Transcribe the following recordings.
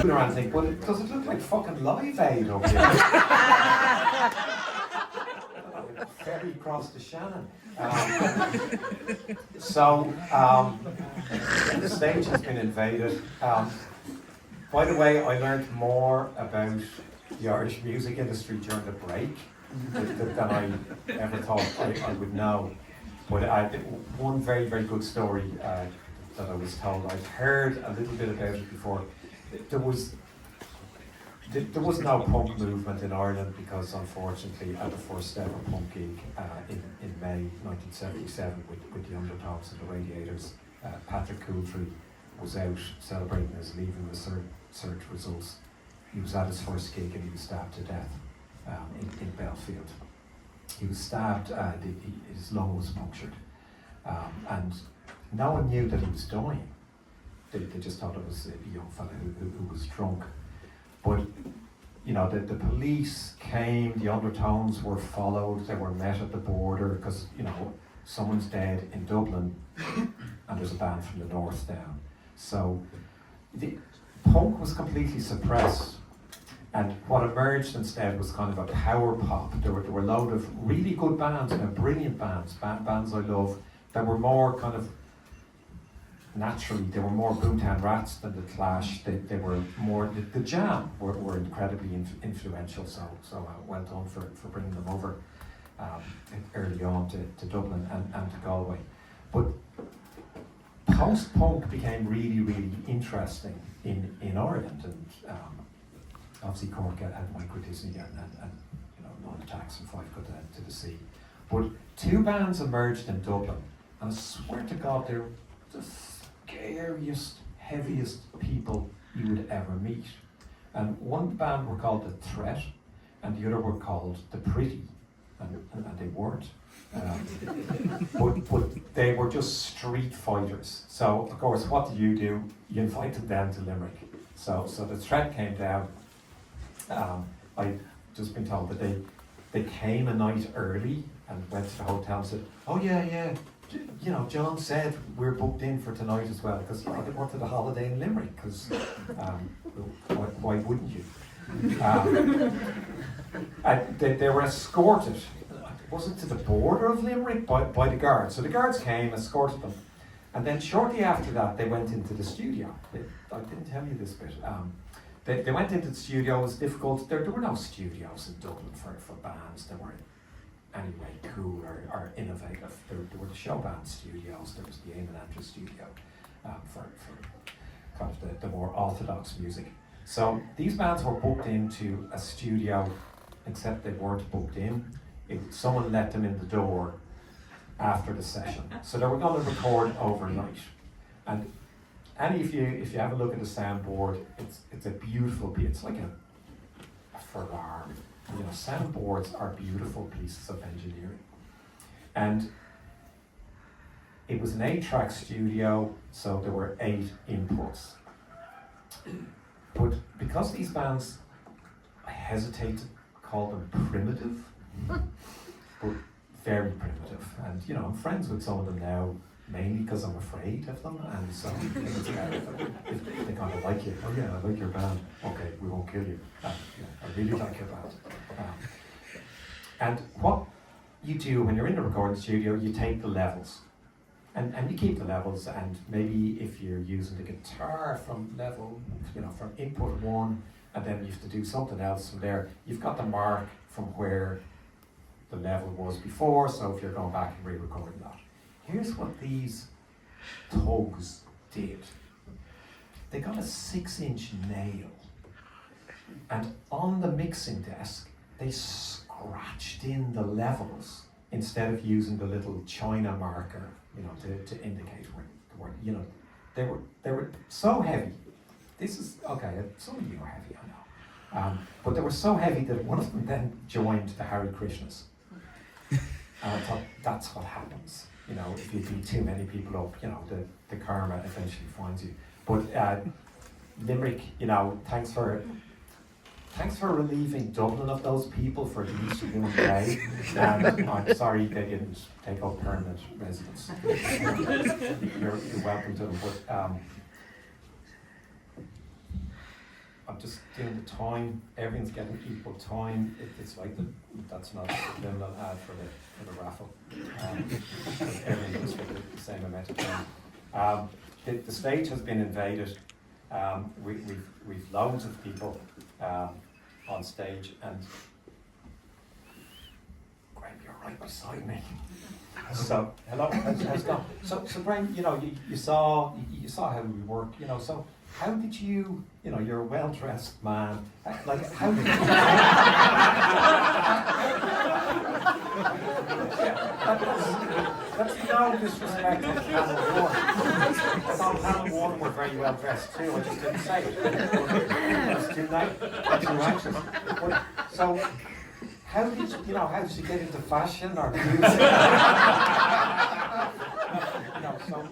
or anything, but does it look like fucking Live Aid up here? Ferry across the Shannon. The stage has been invaded. By the way, I learned more about the Irish music industry during the break than I ever thought I would know. But one very, very good story that I was told. I'd heard a little bit about it before. There was no punk movement in Ireland because, unfortunately, at the first ever punk gig in May 1977 with the Undertones and the Radiators, Patrick Coultree was out celebrating his leaving research results. He was at his first gig and he was stabbed to death in Belfield. He was stabbed, his lung was punctured, and no one knew that he was dying. They just thought it was a young fella who was drunk. But, you know, the police came, the Undertones were followed, they were met at the border, because, you know, someone's dead in Dublin and there's a band from the north down. So, the punk was completely suppressed. And what emerged instead was kind of a power pop. There were a load of really good bands, brilliant bands, bands I love, that were more kind of naturally, they were more Boomtown Rats than the Clash. They were more, the Jam were incredibly influential, so well done for bringing them over early on to Dublin and to Galway. But post-punk became really, really interesting in Ireland, and obviously Cork had Micro Disney and you know, Non Attacks and Five Cut to the Sea. But two bands emerged in Dublin, and I swear to God, they're the scariest, heaviest people you would ever meet. And one band were called The Threat, and the other were called The Pretty, and they weren't. But they were just street fighters. So, of course, what do? You invited them to Limerick. So The Threat came down. I'd just been told that they came a night early and went to the hotel and said, oh yeah, you know, John said we're booked in for tonight as well, because you know, they wanted a holiday in Limerick, because why wouldn't you? They were escorted, was it to the border of Limerick, by the guards. So the guards came, escorted them, and then shortly after that they went into the studio. I didn't tell you this bit. They went into the studio. It was difficult. There were no studios in Dublin for bands. They weren't anyway cool or innovative. There were the show band studios. There was the Aim and Enter studio for kind of the more orthodox music. So these bands were booked into a studio, except they weren't booked in. Someone let them in the door after the session. So they were going to record overnight. And if you have a look at the soundboard, it's a beautiful piece. It's like a Ferrari. You know, soundboards are beautiful pieces of engineering. And it was an 8-track studio, so there were 8 inputs. But because these bands, I hesitate to call them primitive, but very primitive. And you know, I'm friends with some of them now, mainly because I'm afraid of them, and so if they kind of like you. Oh yeah, I like your band. Okay, we won't kill you. Yeah, I really like your band. And what you do when you're in the recording studio, you take the levels, and you keep the levels. And maybe if you're using the guitar from level, you know, from input 1, and then you have to do something else from there, you've got the mark from where the level was before. So if you're going back and re-recording that. Here's what these thugs did. They got a 6-inch nail, and on the mixing desk, they scratched in the levels instead of using the little China marker, you know, to indicate where, you know, they were so heavy. This is, okay, some of you are heavy, I know. But they were so heavy that one of them then joined the Hare Krishnas. And I thought, that's what happens. You know, if you beat too many people up, you know, the karma eventually finds you. But Limerick, you know, thanks for relieving Dublin of those people for the least you're going to pay. And I'm sorry they didn't take up permanent residence. You're welcome to them. But just doing the time, everyone's getting equal time. It's like that's not a subliminal ad for the raffle. Everyone gets the same amount of time. The stage has been invaded. We've loads of people on stage, and Graham, you're right beside me. So hello, how's it going? So Graham, you saw how we work, so how did you, you're a well-dressed man, like how did you that's no disrespect to panel one. I thought panel one were very well dressed too, I just didn't say it. That's too late, that's too anxious. So how did you get into fashion or music?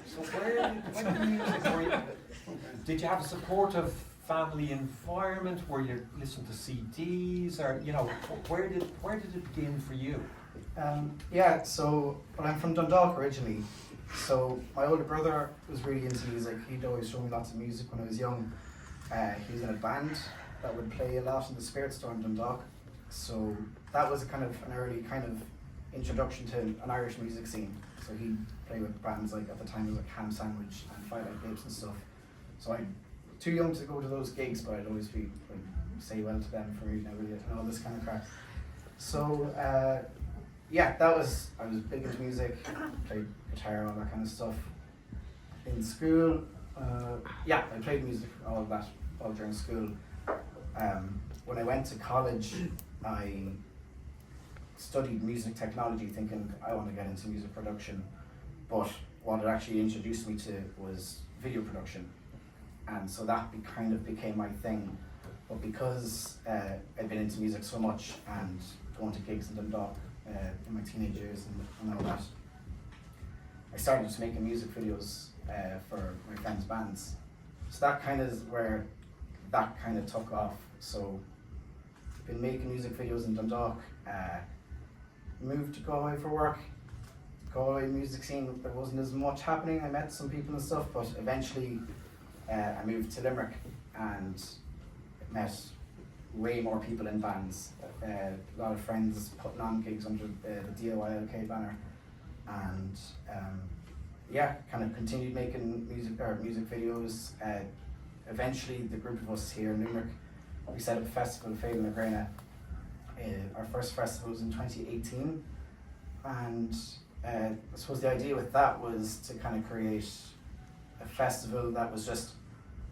So when the music, did you have a supportive family environment? Were you listening to CDs, or where did it begin for you? So I'm from Dundalk originally. So my older brother was really into music. He'd always show me lots of music when I was young. He was in a band that would play a lot in the Spirit Store in Dundalk. So that was an early introduction to an Irish music scene. So he'd play with bands like, at the time it was like Ham Sandwich and Féile and stuff. So I'm too young to go to those gigs, but I'd always be say well to them for reading and all this kind of crap. So I was big into music, played guitar, all that kind of stuff. In school, I played music, all of that, all during school. When I went to college, I studied music technology, thinking I want to get into music production, but what it actually introduced me to was video production, and so that became my thing. But because I'd been into music so much and going to gigs in Dundalk in my teenage years and all that, I started just making music videos for my friends' bands. So that is where that took off. So been making music videos in Dundalk, moved to Galway for work. Galway music scene, there wasn't as much happening. I met some people and stuff, but eventually I moved to Limerick and met way more people in bands. A lot of friends putting on gigs under the DIY banner, and continued making music videos. Eventually, the group of us here in Limerick, we set up a festival, Féile and Gréine. Our first festival was in 2018, and I suppose the idea with that was to create a festival that was just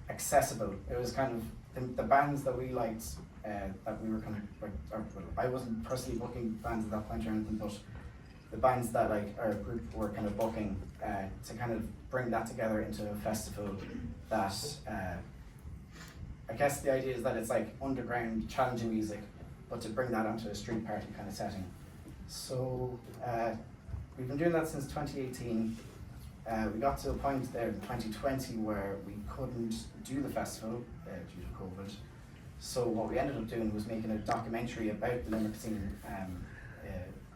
accessible. It was the bands that we liked, that we were I wasn't personally booking bands at that point or anything, but the bands that our group were booking, to bring that together into a festival that I guess the idea is that it's like underground challenging music, but to bring that onto a street party setting. So we've been doing that since 2018. We got to a point there in 2020 where we couldn't do the festival due to COVID. So what we ended up doing was making a documentary about the Limerick scene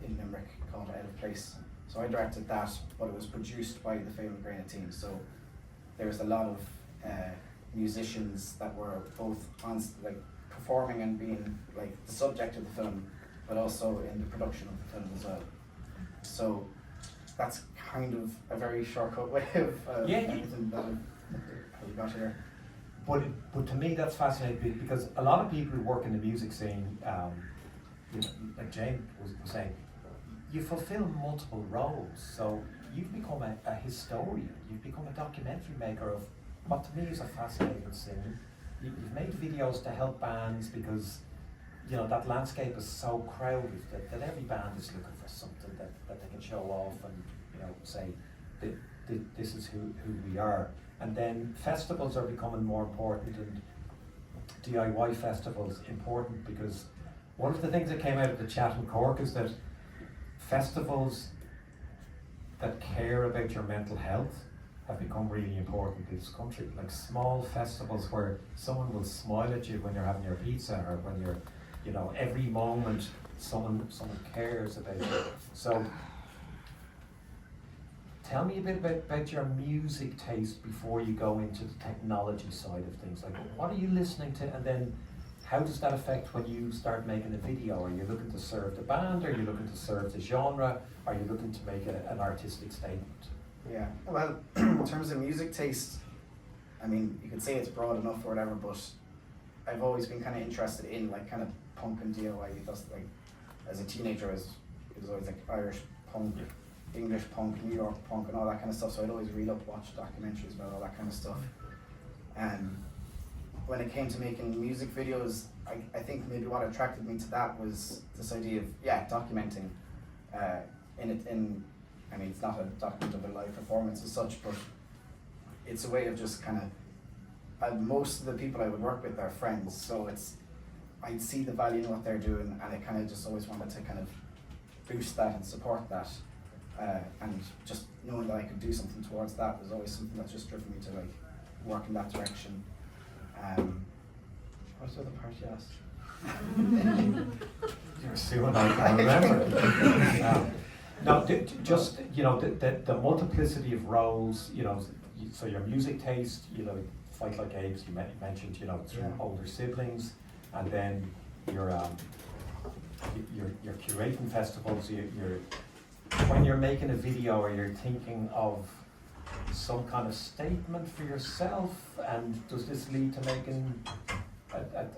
in Limerick called Out of Place. So I directed that, but it was produced by the Féile and Gréine team. So there was a lot of musicians that were both on performing and being the subject of the film, but also in the production of the film as well. So that's a very shortcut way of everything that we got here. But to me that's fascinating, because a lot of people who work in the music scene, like Jane was saying, you fulfill multiple roles. So you've become a historian, you've become a documentary maker of what to me is a fascinating scene. You've made videos to help bands, because that landscape is so crowded that every band is looking for something that they can show off and say this is who we are. And then festivals are becoming more important, and DIY festivals important, because one of the things that came out of the chat in Cork is that festivals that care about your mental health have become really important in this country. Like small festivals where someone will smile at you when you're having your pizza, or when you're, every moment someone cares about you. So tell me a bit about your music taste before you go into the technology side of things. Like, what are you listening to, and then how does that affect when you start making a video? Are you looking to serve the band? Are you looking to serve the genre? Are you looking to make an artistic statement? Yeah, well, in terms of music taste, I mean, you could say it's broad enough or whatever, but I've always been kind of interested in like kind of punk and DIY. Because like as a teenager, it was always like Irish punk, English punk, New York punk, and all that kind of stuff. So I'd always read up, watch documentaries about all that kind of stuff. And when it came to making music videos, I think maybe what attracted me to that was this idea of documenting. I mean, it's not a document of a live performance as such, but it's a way of just kind of, most of the people I would work with are friends, so I'd see the value in what they're doing, and I kind of just always wanted to kind of boost that and support that, and just knowing that I could do something towards that was always something that's just driven me to like work in that direction. What's the other part you asked? You're assuming I can remember. No, just, you know, the multiplicity of roles, you know, so your music taste, you know, Fight Like Apes, you mentioned, you know, through older siblings, and then you're curating festivals, when you're making a video, or you're thinking of some kind of statement for yourself, and does this lead to making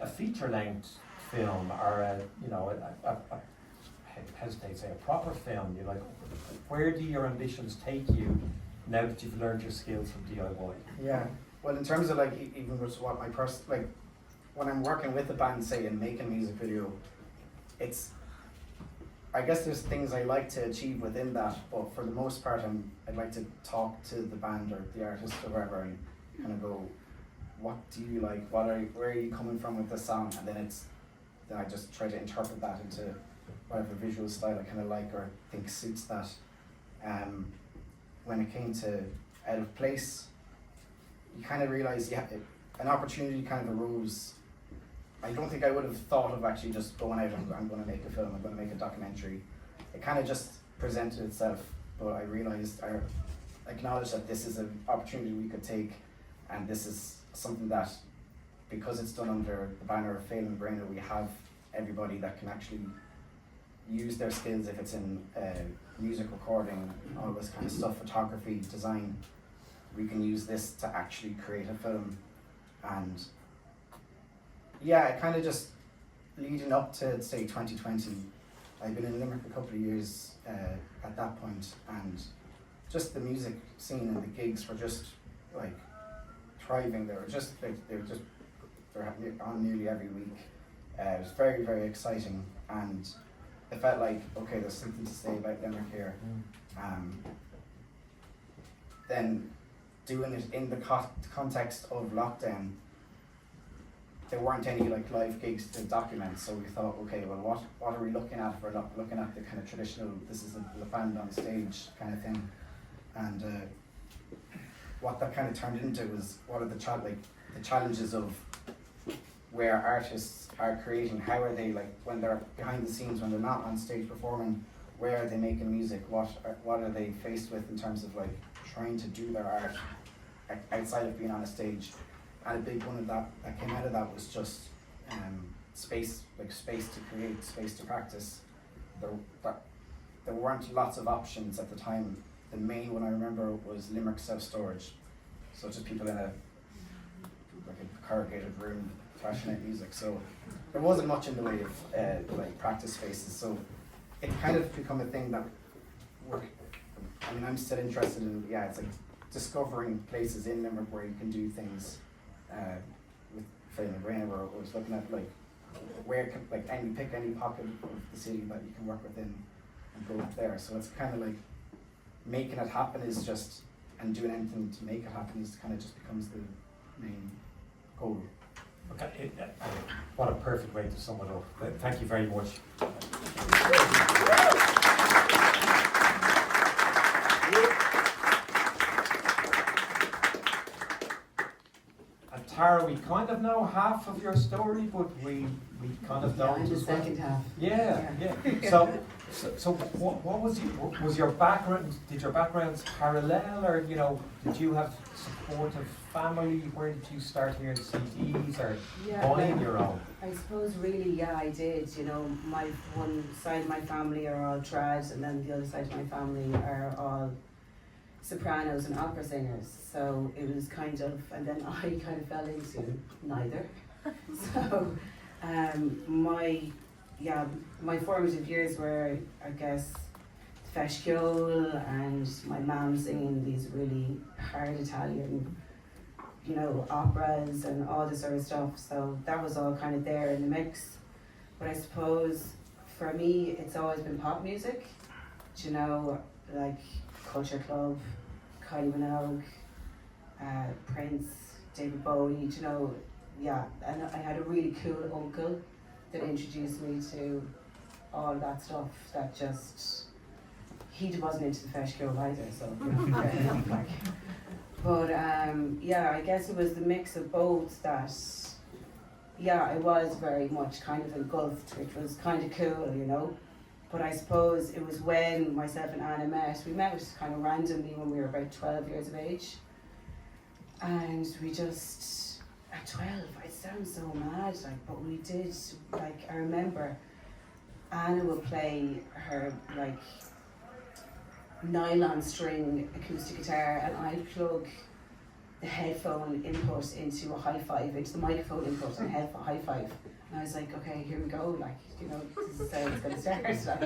a feature-length film, or hesitate to say a proper film? You're like, where do your ambitions take you now that you've learned your skills from DIY? Yeah, well, in terms of like even with what my like when I'm working with a band, say, and making a music video, I guess there's things I like to achieve within that, but for the most part, I'd like to talk to the band or the artist or whoever and kind of go, what do you like? Where are you coming from with this song? And then I just try to interpret that into whatever visual style I kind of like or think suits that. When it came to Out of Place, you kind of realize an opportunity kind of arose. I don't think I would have thought of actually just going out and I'm going to make a film, I'm going to make a documentary. It kind of just presented itself, but I realized, I acknowledged that this is an opportunity we could take, and this is something that, because it's done under the banner of Féile and Gréine, we have everybody that can actually use their skills, if it's in music recording, all this kind of stuff, photography, design. We can use this to actually create a film. And it kind of just leading up to, say, 2020, I've been in Limerick a couple of years at that point, and just the music scene and the gigs were just like thriving. They're on nearly every week. It was very, very exciting, and it felt like, okay, there's something to say about Limerick here. Then doing it in the context of lockdown, there weren't any like live gigs to document, so we thought, okay, well, what are we looking at? We're not looking at the kind of traditional, this is the band on stage kind of thing, and what that kind of turned into was, what are the challenges of where artists are creating? How are they, like, when they're behind the scenes, when they're not on stage performing, where are they making music? What are they faced with in terms of like trying to do their art outside of being on a stage? And a big one of that came out of that was just space to create, space to practice. There weren't lots of options at the time. The main one I remember was Limerick self-storage, so just people in a corrugated room thrashing out music. So there wasn't much in the way of like practice spaces. So it kind of become a thing that I'm still interested in. It's like discovering places in Limerick where you can do things. With Féile and Gréine, where I was looking at pick any pocket of the city that you can work within and go up there. So it's kind of like making it happen is just, and doing anything to make it happen is kind of just becomes the main goal. Okay, what a perfect way to sum it up. Thank you very much. Tara, we kind of know half of your story, but we kind of don't. I'm the as well. second half. Yeah. So what was your background? Did your backgrounds parallel, or did you have supportive family? Where did you start hearing CDs or buying your own? I suppose really, yeah, I did. My one side of my family are all trad, and then the other side of my family are all sopranos and opera singers. So it was kind of, and then I kind of fell into neither. So my formative years were, I guess, Fesciol and my mum singing these really hard Italian, operas and all this sort of stuff. So that was all kind of there in the mix. But I suppose for me, it's always been pop music. Like Culture Club, Kylie Minogue, Prince, David Bowie. And I had a really cool uncle that introduced me to all that stuff. That just he wasn't into the Fesciol either, so fair enough, like. But I guess it was the mix of both that. I was very much kind of engulfed, which was kind of cool, But I suppose it was when myself and Anna met. We met kind of randomly when we were about 12 years of age, and we just at 12. It sounds so mad, but we did. I remember Anna would play her nylon string acoustic guitar, and I'd plug the headphone input into a hi-fi, into the microphone input and hi-fi. And I was like, okay, here we go, this is how it's going to start.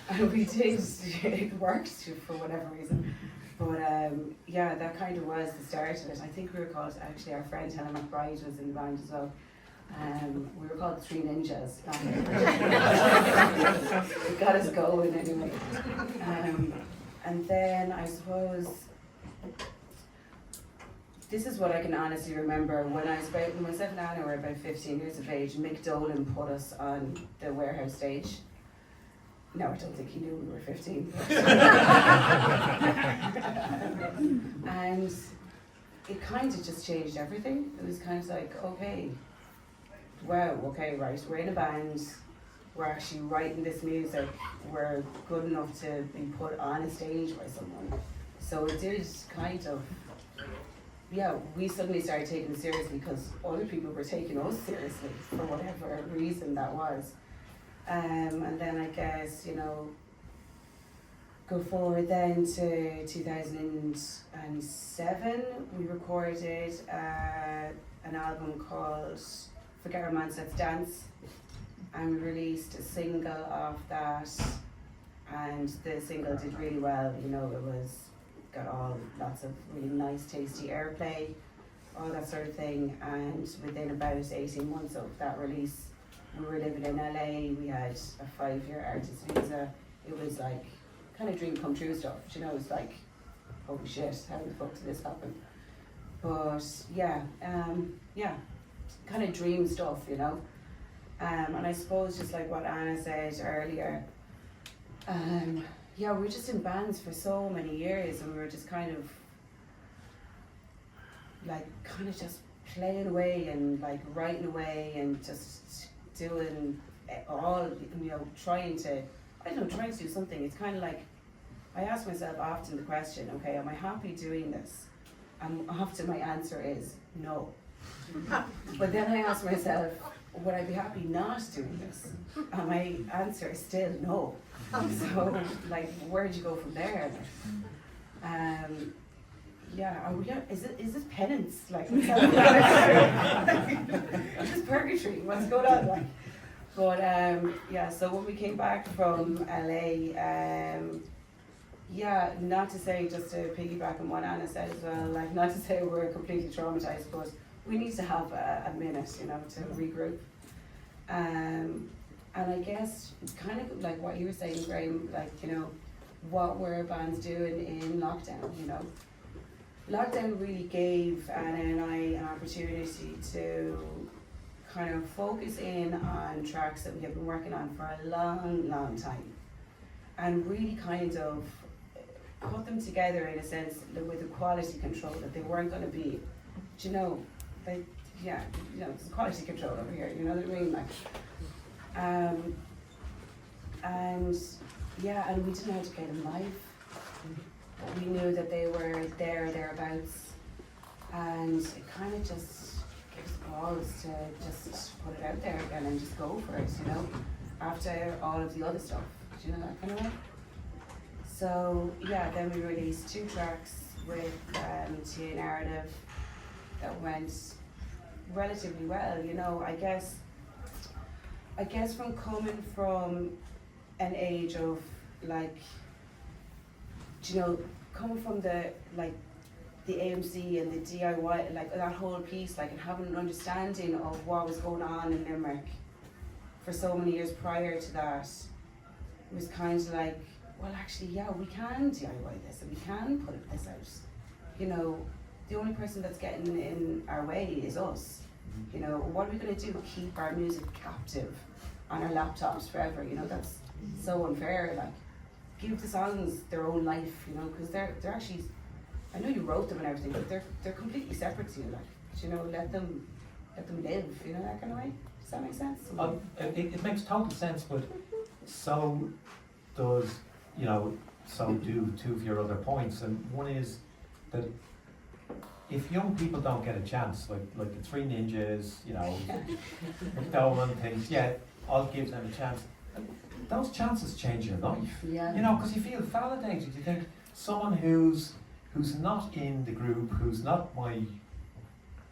And we did, it worked for whatever reason. But that kind of was the start of it. I think we were called, actually our friend Helen McBride was in the band as well. We were called Three Ninjas. It got us going anyway. And then I suppose this is what I can honestly remember. When myself and Anna were about 15 years of age, Mick Dolan put us on the Warehouse stage. No, I don't think he knew we were 15. And it kind of just changed everything. It was kind of like, okay, wow, okay, right, we're in a band, we're actually writing this music, we're good enough to be put on a stage by someone. So it did kind of, we suddenly started taking it seriously because other people were taking us seriously for whatever reason that was. And then I guess, go forward then to 2007, we recorded an album called Forget Our Man Sets Dance, and we released a single of that, and the single did really well. It got lots of really nice tasty airplay, all that sort of thing, and within about 18 months of that release, we were living in LA, we had a 5-year artist visa. It was like kind of dream come true stuff, it's like, holy shit, how the fuck did this happen? But kind of dream stuff, and I suppose just like what Anna said earlier, we were just in bands for so many years, and we were just kind of just playing away and writing away and just doing all, trying to do something. It's kind of like, I ask myself often the question, okay, am I happy doing this? And often my answer is no. But then I ask myself, would I be happy not doing this? And my answer is still no. So, where'd you go from there? Is this penance? Is this purgatory? What's going on? But so when we came back from LA, not to say, just to piggyback on what Anna said as well, not to say we're completely traumatized, but we need to have a minute, to regroup. And I guess kind of like what you were saying, Gréine, what were bands doing in lockdown, Lockdown really gave Anna and I an opportunity to kind of focus in on tracks that we have been working on for a long, long time, and really kind of put them together in a sense with a quality control that they weren't going to be, like, yeah, you know, there's quality control over here, you know what I mean? Like, and yeah, and we didn't know how to play them live. But we knew that they were there, thereabouts, and it kind of just gives balls to just put it out there again and just go for it, you know, after all of the other stuff, do you know that kind of way? So yeah, then we released 2 tracks with TA Narrative that went relatively well, you know. I guess from coming from an age of like, you know, coming from the AMC and the DIY, like that whole piece, like, and having an understanding of what was going on in Limerick for so many years prior to that, it was kind of like, well, actually, yeah, we can DIY this and we can put this out. You know, the only person that's getting in our way is us. You know, what are we going to do? Keep our music captive on our laptops forever? You know, that's so unfair. Like, give the songs their own life. You know, because they're actually, I know you wrote them and everything, but they're completely separate to you. Like, you know, let them live. You know, that kind of way. Does that make sense? It makes total sense, but so does, you know, so do 2 of your other points, and one is that if young people don't get a chance, like the 3 Ninjas, you know, Dolan things, yeah, I'll give them a chance. Those chances change your life. Yeah. You know, because you feel validated. You think someone who's not in the group, who's not my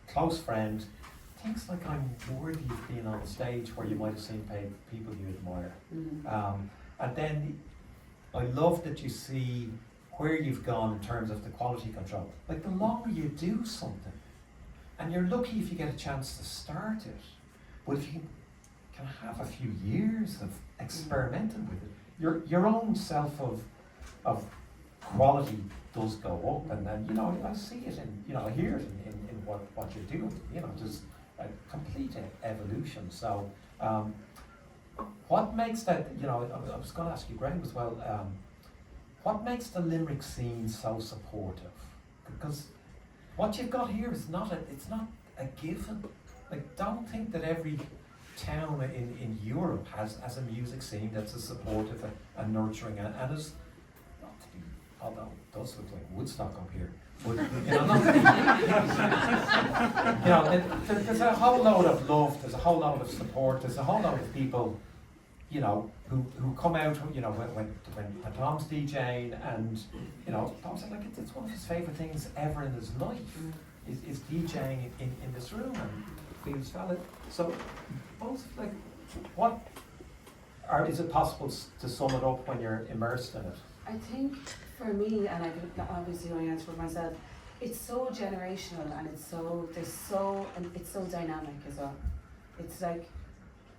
close friend, thinks like I'm worthy of being on the stage where you might have seen people you admire. Mm-hmm. And then I love that you see where you've gone in terms of the quality control. Like, the longer you do something, and you're lucky if you get a chance to start it, but if you can have a few years of experimenting with it, your own self of quality does go up, and then, you know, I see it in, you know, I hear it in what you're doing, you know, there's a complete evolution. So what makes that, you know, I was going to ask you, Gréine, as well, what makes the Limerick scene so supportive? Because what you've got here is it's not a given. Like, don't think that every town in Europe has a music scene that's as supportive and nurturing and is, not to be, although it does look like Woodstock up here, but, you know, you know, there's a whole load of love, there's a whole load of support, there's a whole load of people, you know, who come out, you know, when Tom's DJing, and, you know, Tom said, like, it's one of his favourite things ever in his life, is DJing in this room, and feels valid. So, both, like, is it possible to sum it up when you're immersed in it? I think for me, and I can obviously only answer for myself, it's so generational, and it's so dynamic as well. It's like,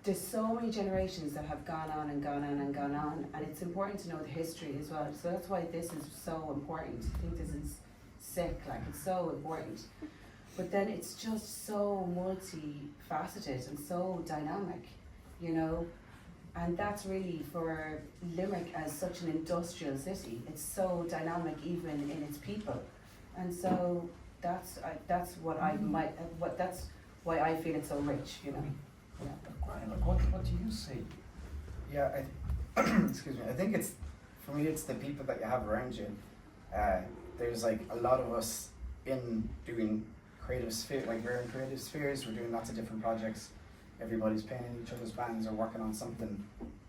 there's so many generations that have gone on and gone on and gone on, and it's important to know the history as well. So that's why this is so important. I think this is sick, like, it's so important. But then it's just so multifaceted and so dynamic, you know? And that's really for Limerick as such an industrial city. It's so dynamic even in its people. And so that's what that's why I feel it's so rich, you know? Yeah. Gréine, what do you see? Yeah, excuse me. I think for me, it's the people that you have around you. There's like a lot of us in doing creative sphere, like we're in creative spheres. We're doing lots of different projects. Everybody's playing in each other's bands or working on something,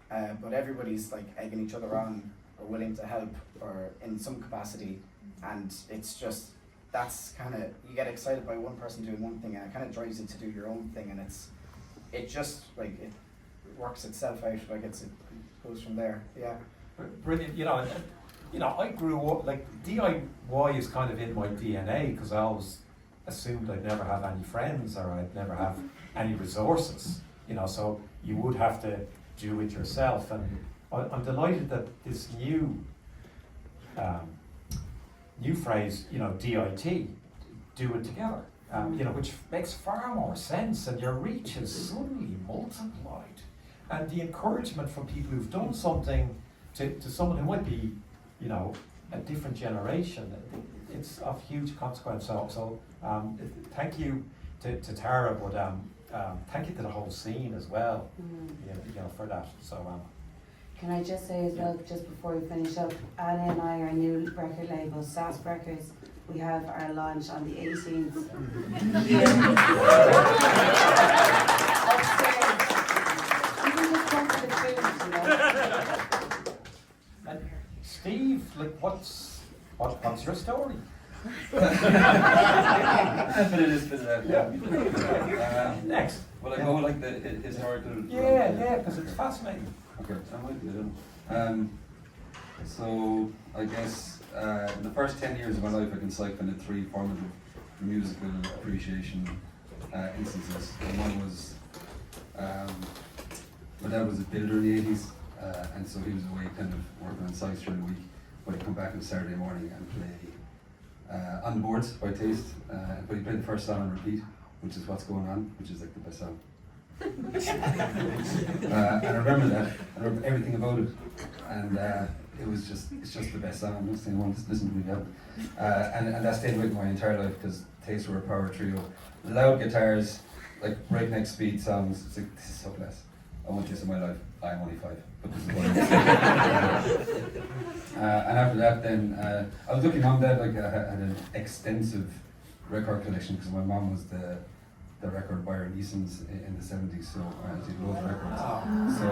but everybody's like egging each other on or willing to help or in some capacity. And it's just, that's kind of, you get excited by one person doing one thing, and it kind of drives you to do your own thing, and it just like it works itself out, like it goes from there. Yeah. Brilliant. You know, I grew up, like, DIY is kind of in my DNA, because I always assumed I'd never have any friends or I'd never have any resources, you know, so you would have to do it yourself. And I'm delighted that this new phrase, you know, DIT, do it together, you know, which makes far more sense, and your reach is suddenly multiplied. And the encouragement from people who've done something to someone who might be, you know, a different generation, it's of huge consequence. So thank you to Tara, but thank you to the whole scene as well, you know, for that. So Can I just say as well, just before we finish up, Anna and I, our new record label, SASP Records, we have our launch on the 18th here. Upstairs. You can just come for the food, you know. and Steve, like, what's your story? But it is bit of that. Next. Well, I go like the historical. Yeah, because it's fascinating. Okay, I might be done. So I guess the first 10 years of my life I can siphon at 3 formative musical appreciation instances. And one was my dad was a builder in the 80s, and so he was away kind of working on sites during the week, but he'd come back on Saturday morning and play on the boards by taste, but he played the first song on repeat, which is What's Going On, which is like the best song. And I remember that, I remember everything about it, and it's just the best song. I'm not saying I want to listen to it and that stayed with me my entire life, because Taste were a power trio, loud guitars, like breakneck speed songs. It's like, this is so class. I want this in my life. I'm only 5, but this is what it is. And after that, then I was lucky. Mom and Dad had an extensive record collection, because my mom was the record buyer in Eason's in the 70s, so she had loads of records. So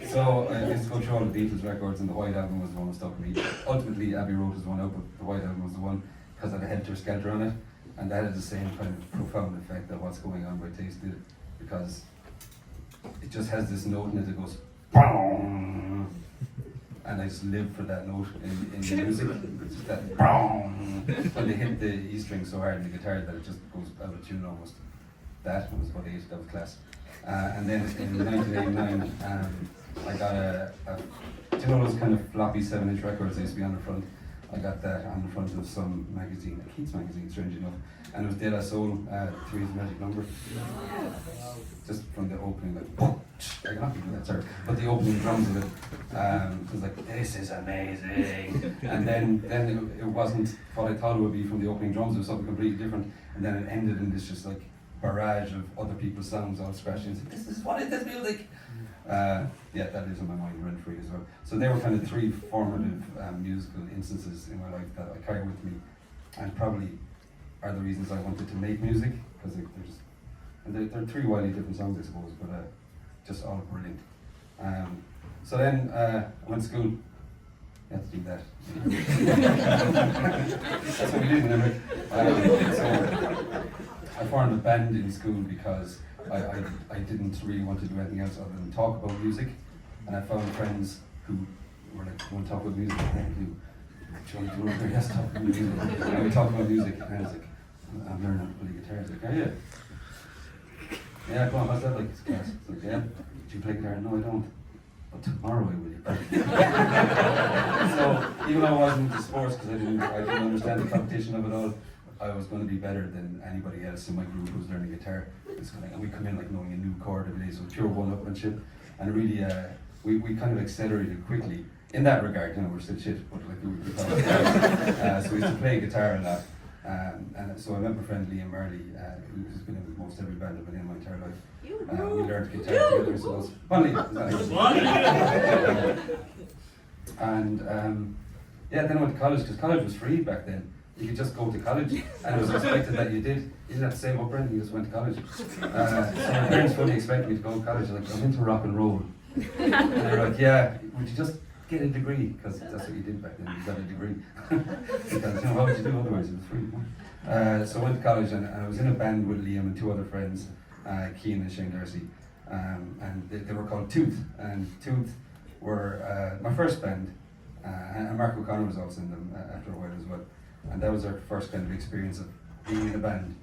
so I used to go through all the Beatles records, and the White Album was the one that stuck with me. Ultimately, Abbey Road was the one out, but the White Album was the one because it had Helter Skelter on it, and that had the same kind of profound effect that What's Going On by Taste did, because it just has this note in it that goes BOOM! And I just live for that note in the music. It's just that BOOM! When they hit the E string so hard in the guitar that it just goes out of tune almost. That was about 8, that was class. And then in 1989, I got do you know those kind of floppy 7-inch records that used to be on the front? I got that on the front of some magazine, a Keats magazine, strange enough. And it was De La Soul, 3's Magic Number. Just from the opening, like, boom, I cannot do that, sorry. But the opening drums of it, it was like, this is amazing. And then it wasn't what I thought it would be from the opening drums, it was something completely different. And then it ended in this just like barrage of other people's songs all scratching. It's like, this is what is this music? Yeah, that lives in my mind rent free as well. So they were kind of 3 formative musical instances in my life that I carry with me, and probably are the reasons I wanted to make music, because they're 3 wildly different songs, I suppose, but just all brilliant. So then I went to school. You have to do that. That's what we did in Limerick. So I formed a band in school because I didn't really want to do anything else other than talk about music, and I found friends who were like, "You want to talk about music?" "Yeah, I do." "Do you want to do it?" "Yes, talk about music." And we talked about music, and I was like, "I'm learning how to play guitar." He's like, "Oh yeah, yeah, come on, what's that like?" It's class. It's like, "Yeah, do you play guitar?" "No, I don't. But tomorrow I will." So even though I wasn't into sports, because I didn't understand the competition of it all, I was going to be better than anybody else in my group who was learning guitar. And we come in like knowing a new chord every day, so pure one-upmanship. And really, we kind of accelerated quickly in that regard. You know, we're still shit, but like we so we used to play guitar a lot. And so I met my friend Liam Marley, who's been in most every band I've been in my entire life. We learned guitar together, so it was And yeah, then I went to college, because college was free back then. You could just go to college, and it was expected that you did. You didn't have to save up rent, you just went to college. So my parents fully expected me to go to college. They're like, "I'm into rock and roll." And they're like, "Yeah, would you just get a degree?" Because that's what you did back then, you got a degree. Because, you know, how would you do otherwise? It was free. So I went to college, and I was in a band with Liam and 2 other friends, Keane and Shane Darcy, and they were called Tooth. And Tooth were my first band, and Mark O'Connor was also in them after a while as well. And that was our first kind of experience of being in a band.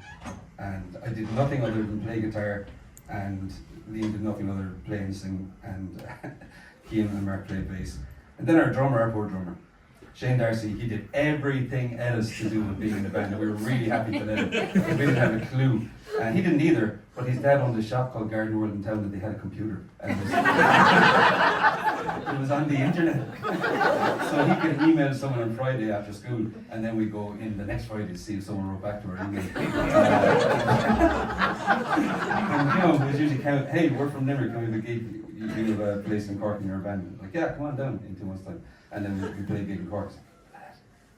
And I did nothing other than play guitar, and Liam did nothing other than play and sing, and Keane and Mark played bass. And then our drummer, our poor drummer, Shane Darcy, he did everything else to do with being in a band. And we were really happy to let him, because we didn't have a clue. And he didn't either, but his dad owned a shop called Garden World in town that they had a computer. And it was on the internet. So he could email someone on Friday after school, and then we go in the next Friday to see if someone wrote back to our email. And you know, it was usually count, hey, we're from Limerick, can we have a gig? You have a place in Cork in your band. Like, yeah, come on down in 2 months' time. And then we play a gig in Cork.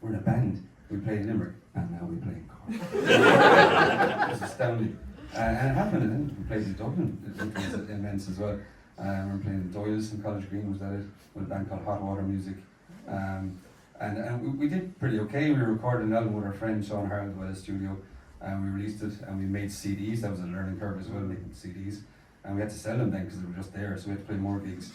We're in a band, we play in Limerick, and now we play in Cork. It was astounding. And it happened, and then we played in Dublin, it was immense as well. We were playing in Doyle's in College Green, was that it? With a band called Hot Water Music. And we did pretty okay. We recorded an album with our friend Sean Harland at a studio, and we released it, and we made CDs. That was a learning curve as well, making CDs. And we had to sell them then because they were just there, so we had to play more gigs.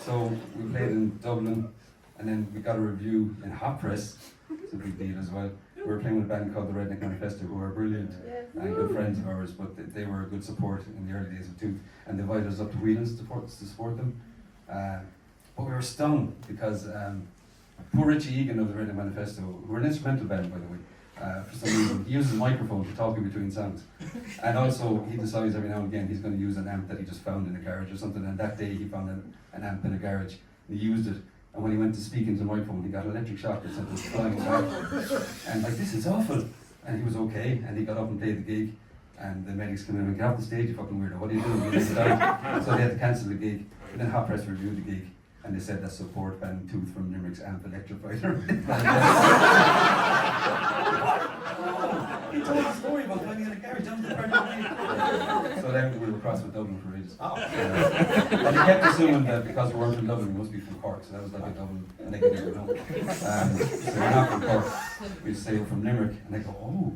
So we played in Dublin, and then we got a review in Hot Press. It's a big deal as well. We were playing with a band called the Redneck Manifesto, who are brilliant and good friends of ours, but they were a good support in the early days of Tooth, and they invited us up to Whelan's to support them. But we were stung because poor Richie Egan of the Redneck Manifesto, who were an instrumental band, by the way, for some reason, he uses a microphone to talk in between songs. And also, he decides every now and again he's going to use an amp that he just found in a garage or something, and that day he found an amp in a garage, and he used it. And when he went to speak into the microphone, he got an electric shock that sent him flying back. And like, this is awful. And he was okay, and he got up and played the gig. And the medics came in and went, get off the stage, you fucking weirdo, what are you doing? You so they had to cancel the gig. But then Hot Press reviewed the gig, and they said that support band Tooth from Limerick's amp electrifier. He told a story about finding in a garage down the front of the So then we were crossed with Dublin for ages. And he kept assuming that because we weren't from Dublin, we must be from Cork, so that was like a Dublin negative. So we're not from Cork, we say we're from Limerick, and they go, oh,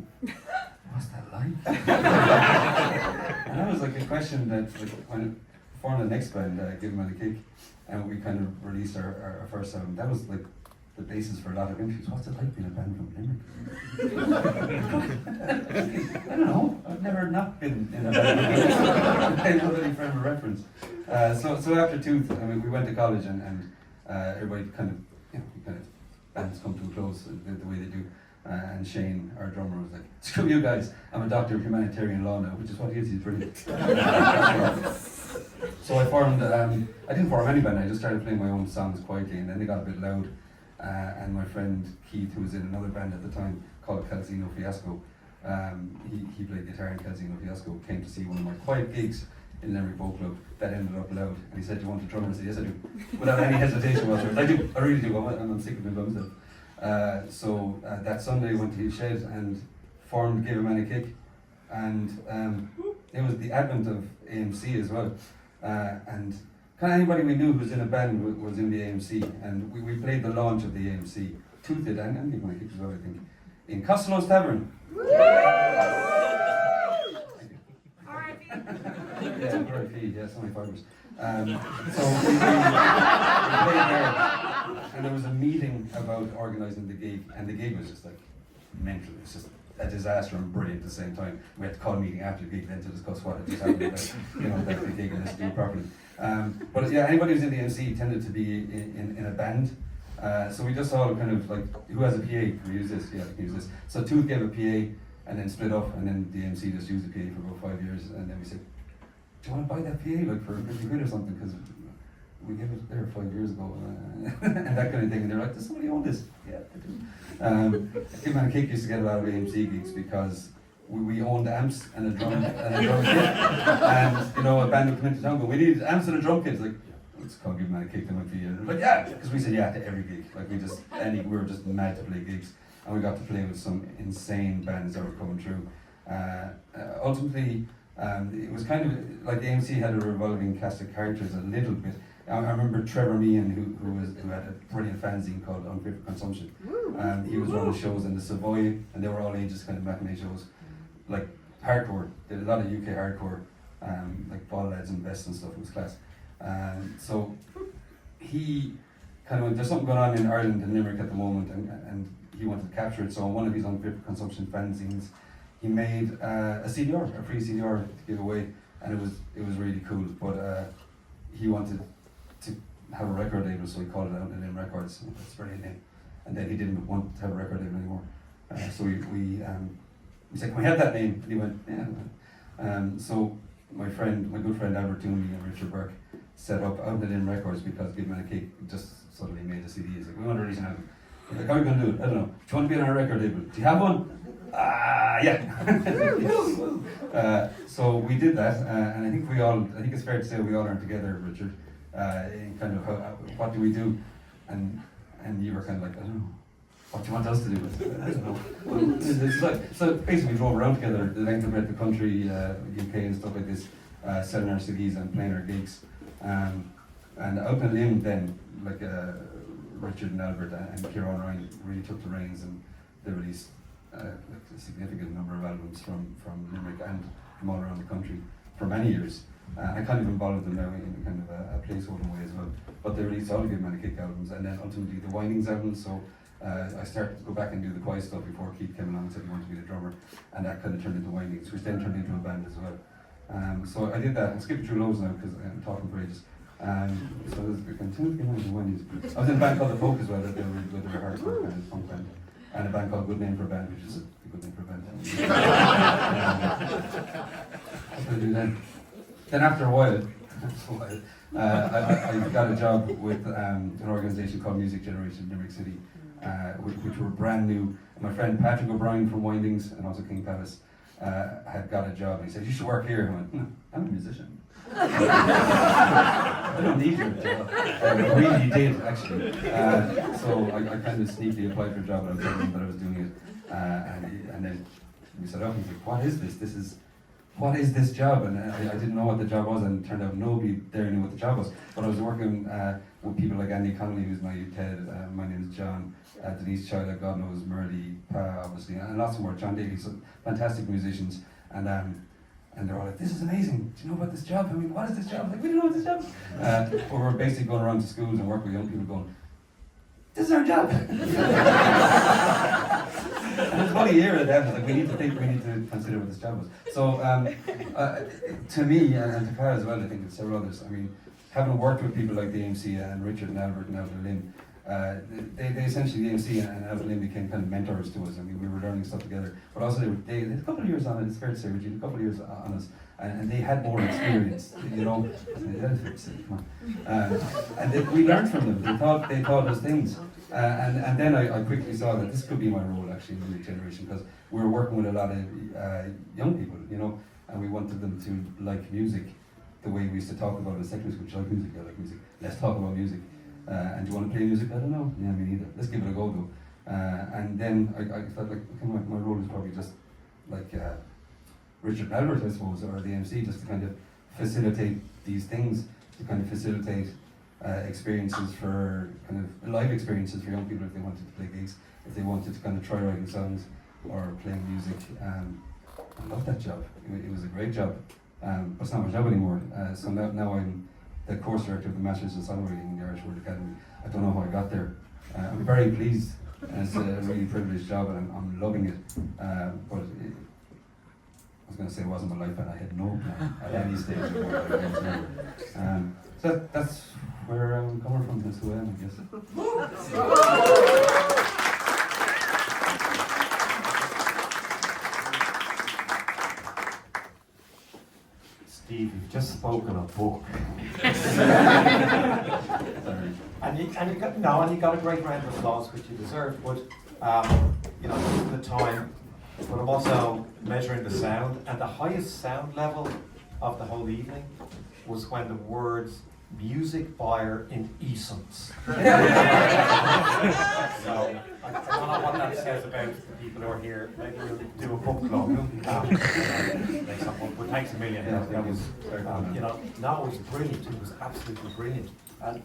what's that like? And that was like a question that, like, when we formed the next band, Giveamanakick, and we kind of released our first album, that was like the basis for a lot of interviews. What's it like being a band from Limerick? I don't know. I've never not been in a band. I don't have any frame of reference. So after Tooth, I mean, we went to college and everybody kind of, bands come to a close the way they do. And Shane, our drummer, was like, screw you guys, I'm a doctor of humanitarian law now, which is what he is, he's brilliant. So I formed, I didn't form any band, I just started playing my own songs quietly, and then they got a bit loud. And my friend Keith, who was in another band at the time called Calzino Fiasco, he played guitar in Calzino Fiasco, came to see one of my quiet gigs in Limerick Boat Club that ended up loud. And he said, do you want to drum? I said, yes I do. Without any hesitation whatsoever. I do, I really do, I'm sick of my bum myself. So that Sunday I went to his shed and formed Giveamanakick, and it was the advent of AMC as well, and kind of anybody we knew who was in a band was in the AMC, and we played the launch of the AMC, Tooth did, and Giveamanakick as well, I think, in Costello's Tavern. Yeah, R.I.P. Yeah, so many fibers. So we played there, and there was a meeting about organising the gig, and the gig was just like mental. It was just a disaster and brilliant at the same time. We had to call a meeting after the gig then to discuss what had just happened, about the gig and let's do it properly. But yeah, anybody who's in the MC tended to be in a band. So we just all kind of like, who has a PA? Can we use this? Yeah, we can use this. So Tooth gave a PA and then split up, and then the MC just used the PA for about 5 years, and then we said, do you want to buy that PA like for 50 quid or something? Because we gave it there 5 years ago, and that kind of thing. And they're like, does somebody own this? Yeah, they do. Giveamanakick used to get a lot of AMC gigs because we owned amps and a drum kit, and a band would come into town, but we need amps and a drum kit. It's like, let's call Giveamanakick. They went for years. Like, yeah, because we said yeah to every gig. Like we were just mad to play gigs, and we got to play with some insane bands that were coming through. Ultimately. It was kind of like the AMC had a revolving cast of characters a little bit. I remember Trevor Meehan, who had a brilliant fanzine called Unfit for Consumption. He was running shows in the Savoy, and they were all ages kind of matinee shows, like hardcore. Did a lot of UK hardcore, like Ball Lads and Best and stuff. It was class. So he kind of went, there's something going on in Ireland and Limerick at the moment, and he wanted to capture it. So on one of his Unfit for Consumption fanzines, he made a CDR, a free CDR to give away, and it was really cool. But he wanted to have a record label, so he called it Out and In Records. That's a brilliant name. And then he didn't want to have a record label anymore. So we He said, can we have that name? And he went, yeah. So my good friend Albert Toomey and Richard Burke set up Out the Limb Records because Giveamanakick just suddenly made a CD. He's like, we want to release an album. He's like, how are you going to do it? I don't know. Do you want to be on our record label? Do you have one? Yeah. So we did that, and I think it's fair to say we all learned together, Richard, in kind of what do we do? And you were kind of like, I don't know. What do you want us to do? I don't know. It's like, so basically we drove around together the length and breadth of the country, UK and stuff like this, selling our CDs and playing our gigs. And Out on a Limb then, like Richard and Albert and Kieran Ryan really took the reins, and they released like a significant number of albums from Limerick and from all around the country for many years. I kind of involved them now in kind of a placeholder way as well. But they released all the Giveamanakick albums, and then ultimately the Windings albums. So I started to go back and do the quiet stuff before Keith came along and said he wanted to be the drummer, and that kind of turned into Windings, which then turned into a band as well. So I did that. I'm skipping through loads now because I'm talking for ages. So we continue to get into Windings. I was in a band called The Folk as well, that they were really good, they were hardcore kind of punk band, and a band called Good Name for a Band, which is a good name for a band. What did I do then? Then after a while, I got a job with an organisation called Music Generation in Limerick City, which were brand new. My friend Patrick O'Brien from Windings and also King Palace had got a job, and he said, you should work here. I went, I'm a musician. I don't need your job. I really did, actually. So I kind of sneakily applied for a job, and I was telling him that I was doing it. And then we set up, and he's like, what is this? What is this job? And I didn't know what the job was, and it turned out nobody there knew what the job was. But I was working with people like Andy Connolly, who's my Ted, my name is John, Denise Child, God knows, Merle, Pa, obviously, and lots more, John Daly, so fantastic musicians. And they're all like, this is amazing, do you know about this job? I mean, what is this job? I'm like, we don't know what this job is. But we're basically going around to schools and work with young people going, this is our job. And it's about a year at that, like, we need to consider what this job was. So, to me, and to Cara as well, I think, and several others, I mean, having worked with people like the AMC and Richard and Albert and Out on a Limb, they essentially, the AMC and Out on a Limb became kind of mentors to us. I mean, we were learning stuff together, but also they had a couple of years on it, it's fair to say, Richard, a couple of years on us, and they had more experience, you know. Come on. And we learned from them. They taught us things. And then I quickly saw that this could be my role actually in the new generation, because we were working with a lot of young people, you know, and we wanted them to like music the way we used to talk about it in secondary school. I like music, I like music. Let's talk about music. And do you want to play music? I don't know. Yeah, me neither. Let's give it a go though. And then I thought, like, okay, my role is probably just like Richard and Albert, I suppose, or the MC, just to kind of facilitate these things, to kind of facilitate experiences for kind of live experiences for young people if they wanted to play gigs, if they wanted to kind of try writing songs or playing music. I love that job. It was a great job, but it's not my job anymore. So now I'm the course director of the Masters in Songwriting in the Irish Word Academy. I don't know how I got there. I'm very pleased, and it's a really privileged job, and I'm loving it. But I was going to say it wasn't my life, and I had no plan at any stage of it. So that's where I'm coming from. That's who I am, I guess. Steve, you've just spoken a book. and you got a great round of applause, which you deserve. But you know, this is the time. But I'm also measuring the sound, and the highest sound level of the whole evening was when the words "music buyer in Eason's." So I don't know what that says about the people who are here. Maybe we'll do a book club. Next up, but thanks a million. That was, you know, no, it was brilliant. It was absolutely brilliant. And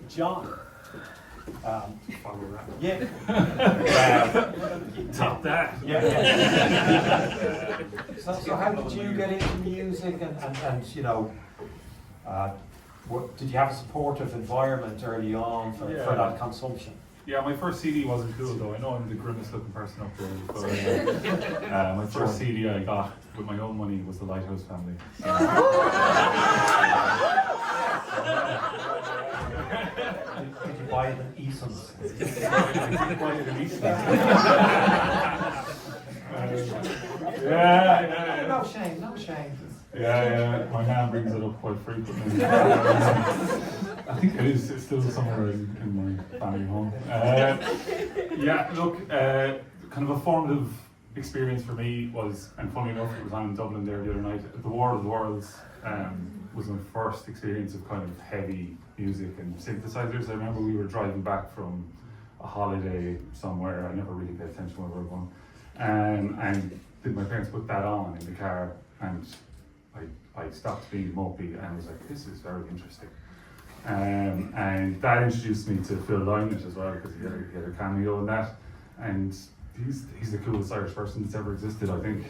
John. Yeah. Top that. Yeah. So how did you get into music, and you know, did you have a supportive environment early on for that consumption? Yeah, my first CD wasn't cool though. I know I'm the grimmest looking person up there, but my first CD I got with my own money was the Lighthouse Family. Did you buy it in Eason's? Yeah. No shame, no shame. Yeah, my mum brings it up quite frequently. I think it's still somewhere in my family home. Yeah, look, kind of a formative experience for me was, and funny enough, it was on in Dublin there the other night, The War of the Worlds was my first experience of kind of heavy music and synthesizers. I remember we were driving back from a holiday somewhere, I never really paid attention where we were going, and my parents put that on in the car, and I stopped being mopey and was like, this is very interesting. And that introduced me to Phil Lynott as well, because he had a cameo in that. And he's the coolest Irish person that's ever existed, I think.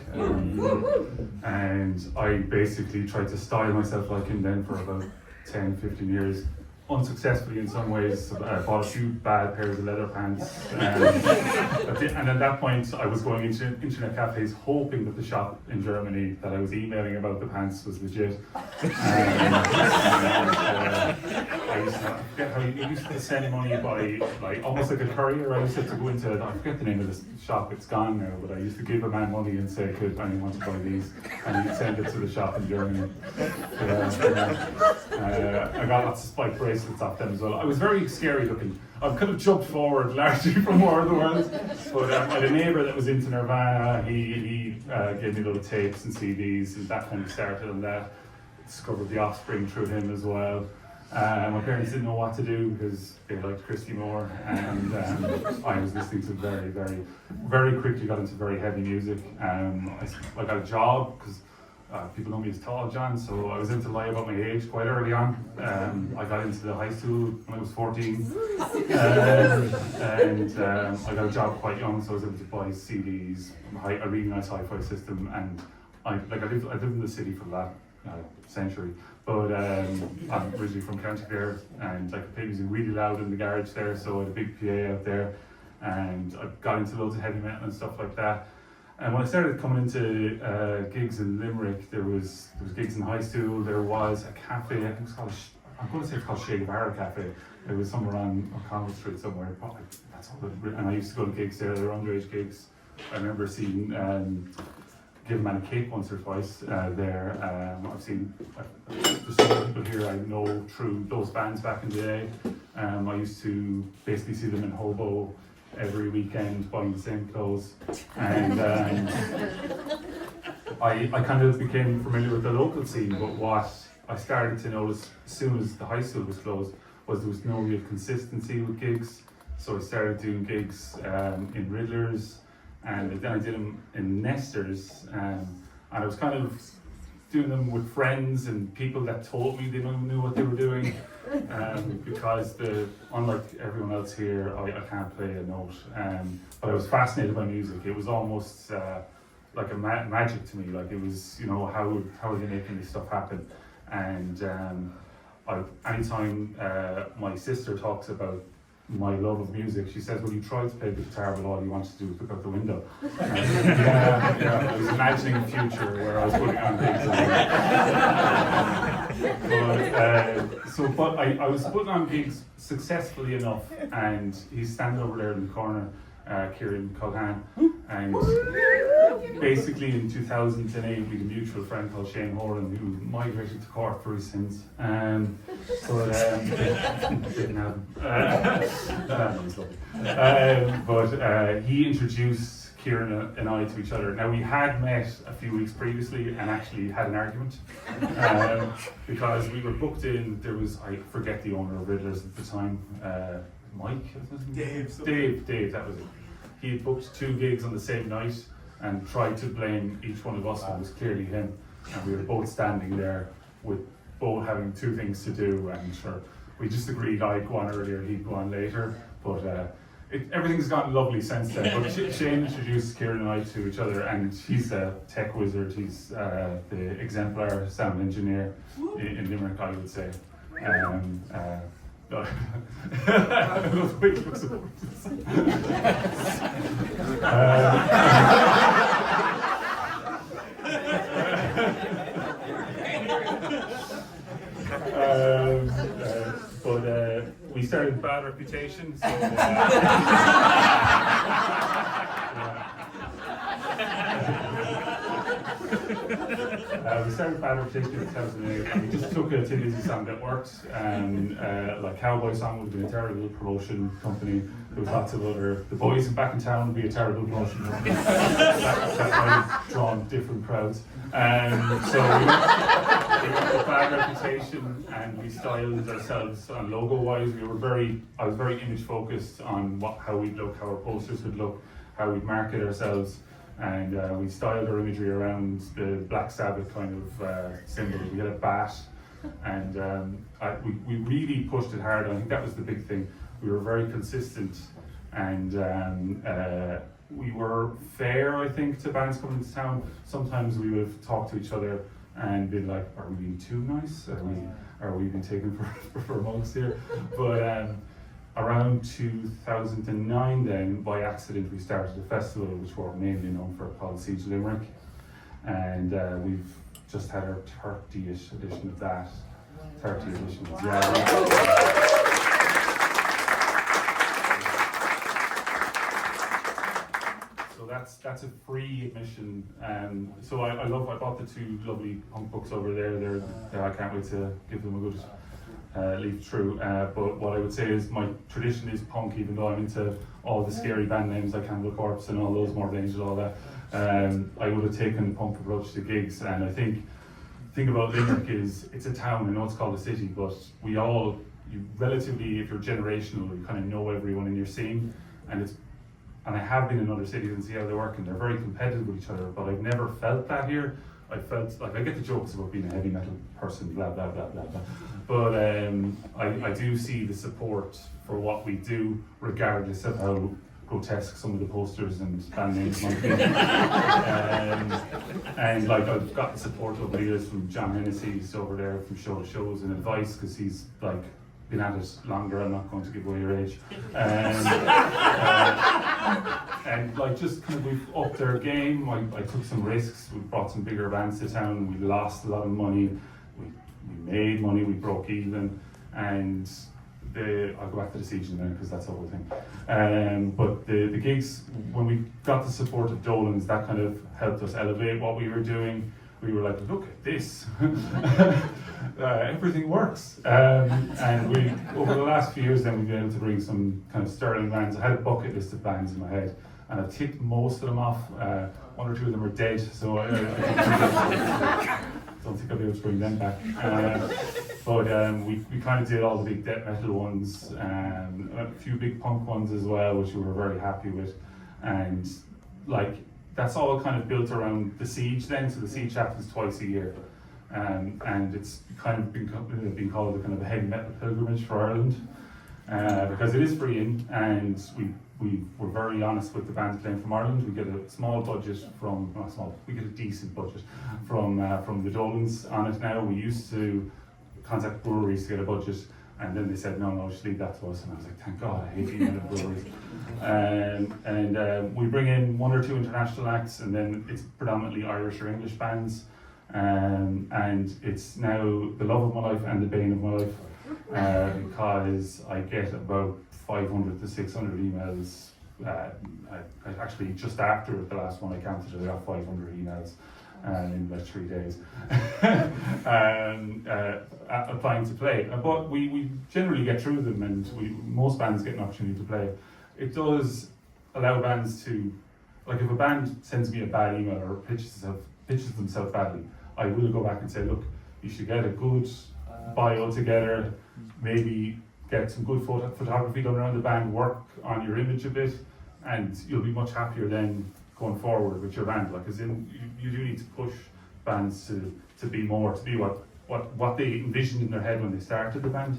And I basically tried to style myself like him then for about 10, 15 years. Unsuccessfully in some ways. I bought a few bad pairs of leather pants. And at that point, I was going into internet cafes hoping that the shop in Germany that I was emailing about the pants was legit. I used to forget how you used to send money by, like, almost like a courier. I used to go into, I forget the name of this shop, it's gone now, but I used to give a man money and say, could anyone want to buy these? And he'd send it to the shop in Germany. I got lots of spike bracelets off them as well. I was very scary looking. I've kind of jumped forward largely from War of the Worlds, but I had a neighbour that was into Nirvana. He gave me little tapes and CDs, and that kind of started on that. Discovered The Offspring through him as well. My parents didn't know what to do because they liked Christy more, and I was listening to very quickly got into very heavy music. I got a job because people know me as Tall John, so I was able to lie about my age quite early on. I got into the high school when I was 14, and I got a job quite young, so I was able to buy CDs, a really nice hi-fi system, and I lived in the city for that century, but I'm originally from County Clare, and I could play music really loud in the garage there, so I had a big PA out there, and I got into loads of heavy metal and stuff like that. And when I started coming into gigs in Limerick, there was gigs in high school. There was a cafe, I think it's called, I'm going to say it's called Bar Cafe. It was somewhere on Conway Street somewhere. That's all. And I used to go to gigs there. They were underage gigs. I remember seeing Giveamanakick once or twice there. I've seen there's some people here I know through those bands back in the day. I used to basically see them in Hobo every weekend buying the same clothes, and I kind of became familiar with the local scene, but what I started to notice as soon as the high school was closed was there was no real consistency with gigs. So I started doing gigs in Riddlers, and then I did them in Nesters, and I was kind of doing them with friends and people that told me they knew what they were doing, because unlike everyone else here, I can't play a note, but I was fascinated by music. It was almost like a magic to me. Like, it was, how are they making this stuff happen? And anytime my sister talks about my love of music, she says, well, you tried to play the guitar, but all you wanted to do was look out the window. I was imagining a future where I was putting on gigs. But I was putting on gigs successfully enough, and he's standing over there in the corner, Kieran Culhan, and basically in 2008 we had a mutual friend called Shane Horan who migrated to Cork for his sins, didn't have him. But he introduced Kieran and I to each other. Now, we had met a few weeks previously and actually had an argument, because we were booked in. There was, I forget the owner of Riddlers at the time, Mike? Dave, that was it. He had booked 2 gigs on the same night and tried to blame each one of us, and it was clearly him. And we were both standing there with both having 2 things to do, and sure, we just agreed I'd go on earlier, he'd go on later. But everything's gotten lovely since then. But Shane introduced Kieran and I to each other, and he's a tech wizard. He's the exemplar sound engineer in Limerick, I would say. No. But we started Bad Reputation, so We started Bad Reputation in 2008, and we just took a Tin Lizzy song that worked, and like Cowboy Song would have been a terrible promotion company. There was lots of other, The Boys Back in Town would be a terrible promotion company. that might have drawn different crowds. So we went with Bad Reputation, and we styled ourselves on logo-wise. I was very image focused on how we'd look, how our posters would look, how we'd market ourselves, and we styled our imagery around the Black Sabbath kind of symbol. We had a bat, and we really pushed it hard. I think that was the big thing. We were very consistent, and we were fair, I think, to bands coming to town. Sometimes we would have talked to each other and been like, are we being too nice? Are we being taken for mugs here? But around 2009 then, by accident, we started a festival which we're mainly known for, called Siege Limerick. And we've just had our 30-ish edition of that. 30 editions, yeah. That's a free admission. So I bought the two lovely punk books over there. I can't wait to give them a good leaf through. But what I would say is my tradition is punk, even though I'm into all the scary band names like Cannibal Corpse and all those, Morbid Angel, all that. I would have taken the punk approach to gigs, and I think the thing about Limerick is it's a town. I know it's called a city, but you relatively, if you're generational, you kind of know everyone in your scene, and I have been in other cities and see how they work, and they're very competitive with each other, but I've never felt that here. I felt like, I get the jokes about being a heavy metal person, blah, blah, blah, blah, blah. But I do see the support for what we do, regardless of how grotesque some of the posters and band names might be. And like, I've got the support over the years from John Hennessy, he's over there from show to shows and advice, because he's like, been at it longer. I'm not going to give away your age. And like, just kind of, we've upped their game. I took some risks. We brought some bigger bands to town. We lost a lot of money. We made money. We broke even. And I'll go back to the Siege in a minute because that's the whole thing. But the gigs, when we got the support of Dolan's, that kind of helped us elevate what we were doing. We were like, look at this. Everything works. And we, over the last few years, then we've been able to bring some kind of sterling bands. I had a bucket list of bands in my head, and I've ticked most of them off. One or two of them are dead, so I don't think I'll be able to bring them back. But we kind of did all the big death metal ones, a few big punk ones as well, which we were very happy with. And like, that's all kind of built around the Siege then, so the Siege happens twice a year. And it's kind of been called a kind of a heavy metal pilgrimage for Ireland, because it is free in, and we were very honest with the bands playing from Ireland. We get a small budget we get a decent budget from the Dolans on it now. We used to contact breweries to get a budget, and then they said, no, just leave that to us. And I was like, thank God, I hate email breweries. And we bring in one or two international acts, and then it's predominantly Irish or English bands. And it's now the love of my life and the bane of my life, because I get about 500 to 600 emails. I actually, just after the last one I counted, I got 500 emails in about 3 days applying to play. But we generally get through them, and most bands get an opportunity to play. It does allow bands to, like, if a band sends me a bad email or pitches themselves badly, I will go back and say, look, you should get a good bio together, maybe get some good photography done around the band, work on your image a bit, and you'll be much happier then going forward with your band. Like, as in, you do need to push bands to be what they envisioned in their head when they started the band.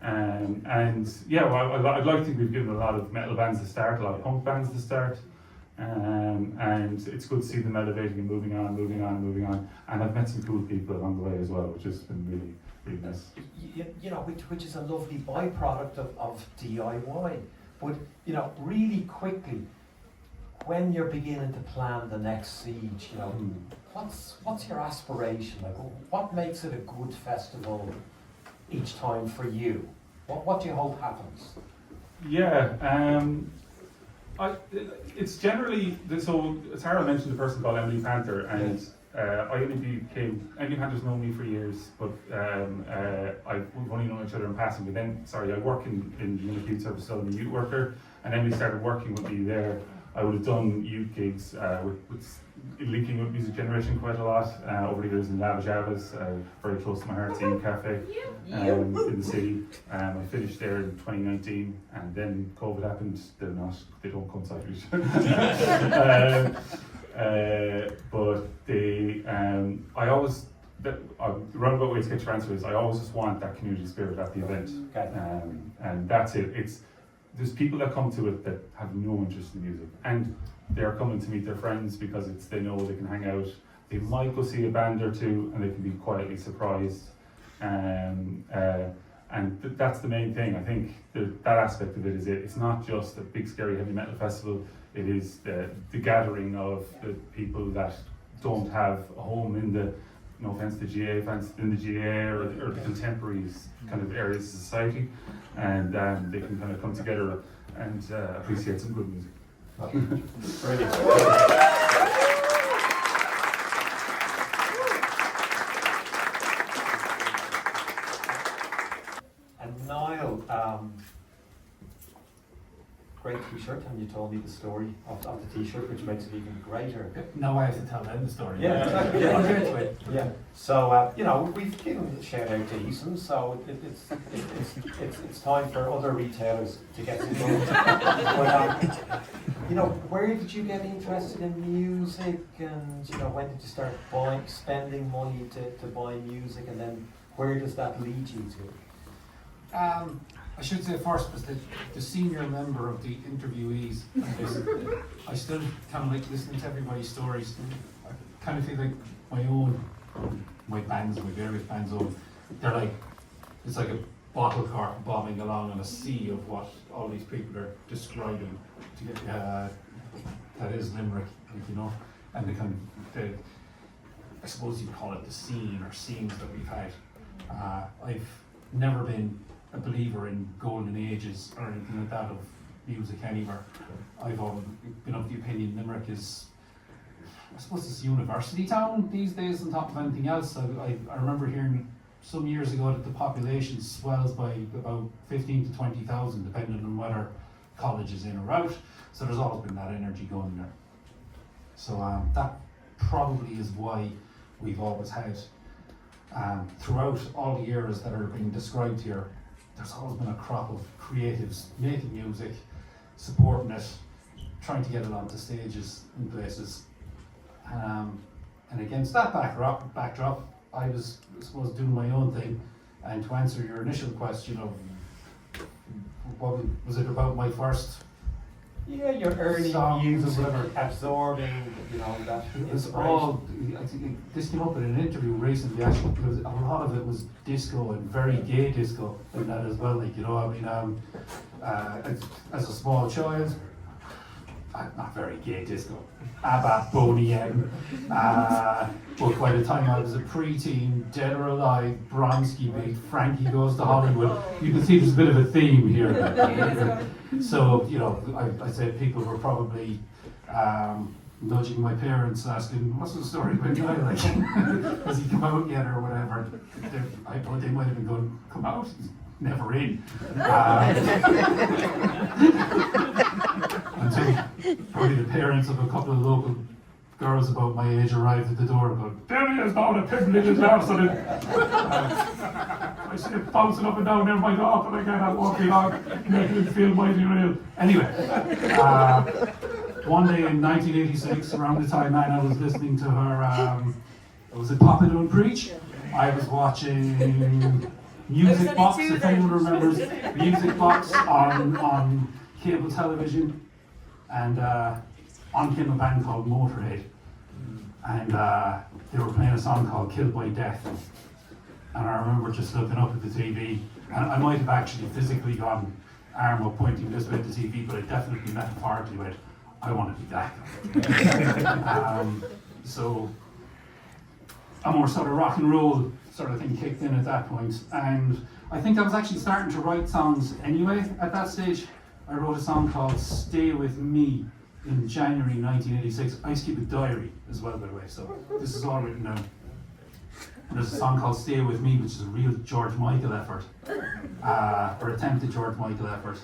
And yeah, well, I'd like to think we've given a lot of metal bands to start, a lot of punk bands to start. And it's good to see them elevating and moving on. And I've met some cool people along the way as well, which has been really, really nice. You know, which is a lovely byproduct of DIY. But, you know, really quickly, when you're beginning to plan the next Siege, you know, what's your aspiration? Like, what makes it a good festival each time for you? What do you hope happens? Yeah, it's generally, so Sarah mentioned a person called Emily Panther, and I only Panthers know me for years, but we've only known each other in passing. But then, I work in Limerick Youth Service, so I'm a youth worker, and then we started working with me there. I would have done youth gigs with linking with Music Generation quite a lot over the years in Lava Javas, very close to my heart, Team Cafe in the city. I finished there in 2019, and then COVID happened. They don't coincide with each other. But I always, the roundabout way to get your answer is, I always just want that community spirit at the event, and that's it. There's people that come to it that have no interest in music, and they're coming to meet their friends because they know they can hang out. They might go see a band or two, and they can be quietly surprised. That's the main thing. I think that aspect of it is it's not just a big scary heavy metal festival. It is the gathering of the people that don't have a home in the, no offense to GA fans, in the GA or the contemporaries kind of areas of society, and they can kind of come together and appreciate some good music. Brilliant. And Niall, great t-shirt, and you told me the story of the t-shirt, which makes it even greater. Now I have to tell them the story. Yeah, exactly. Yeah. I'll get into it. Yeah. So we've given a shout out to Eason, so it's time for other retailers to get involved. But where did you get interested in music, and when did you start spending money to buy music, and then where does that lead you to? I should say first, was the senior member of the interviewees. I still kind of like listening to everybody's stories. I kind of feel like my various bands, it's like a bottle cork bombing along on a sea of what all these people are describing to get that is Limerick, and the kind of I suppose you'd call it the scene or scenes that we've had. I've never been a believer in golden ages or anything like that of music anywhere. I've been of the opinion Limerick is, I suppose, it's a university town these days on top of anything else. I remember hearing some years ago that the population swells by about 15 to 20,000 depending on whether college is in or out. So there's always been that energy going there. So that probably is why we've always had, throughout all the eras that are being described here, there's always been a crop of creatives making music, supporting it, trying to get it onto stages and places. And against that backdrop, I was, I suppose, doing my own thing. And to answer your initial question of what was it about my first Your early songs music, or whatever, absorbing, that it was inspiration. all, I think this came up in an interview recently actually, because a lot of it was disco and very gay disco in that as well, as a small child, not very gay disco, ABBA, Boney M, but by the time I was a preteen, Dead or Alive, Bronski Beat, Frankie Goes to Hollywood, you can see there's a bit of a theme here. So, I said people were probably nudging my parents, asking, what's the story about Niall? Has he come out yet or whatever? I thought they might have been going, come out? He's never in. Until probably the parents of a couple of local girls about my age arrived at the door and go, there he is now, the pimp in his house. And I see it bouncing up and down there my dog, and I can't walk along, making it feel mighty real. Anyway, one day in 1986, around the time Anna was listening to her, was it Papa Don't Preach? I was watching Music Box, if anyone remembers, Music Box on cable television, and on came a band called Motorhead, and they were playing a song called Killed by Death, and I remember just looking up at the TV, and I might have actually physically gone arm up pointing this way at the TV, but I definitely metaphorically went, I want to be that guy. So a more sort of rock and roll sort of thing kicked in at that point, and I think I was actually starting to write songs anyway at that stage. I wrote a song called Stay With Me, in January 1986. I used to keep a diary as well, by the way, so this is all written down. And there's a song called Stay With Me, which is a real George Michael effort, or attempted George Michael effort.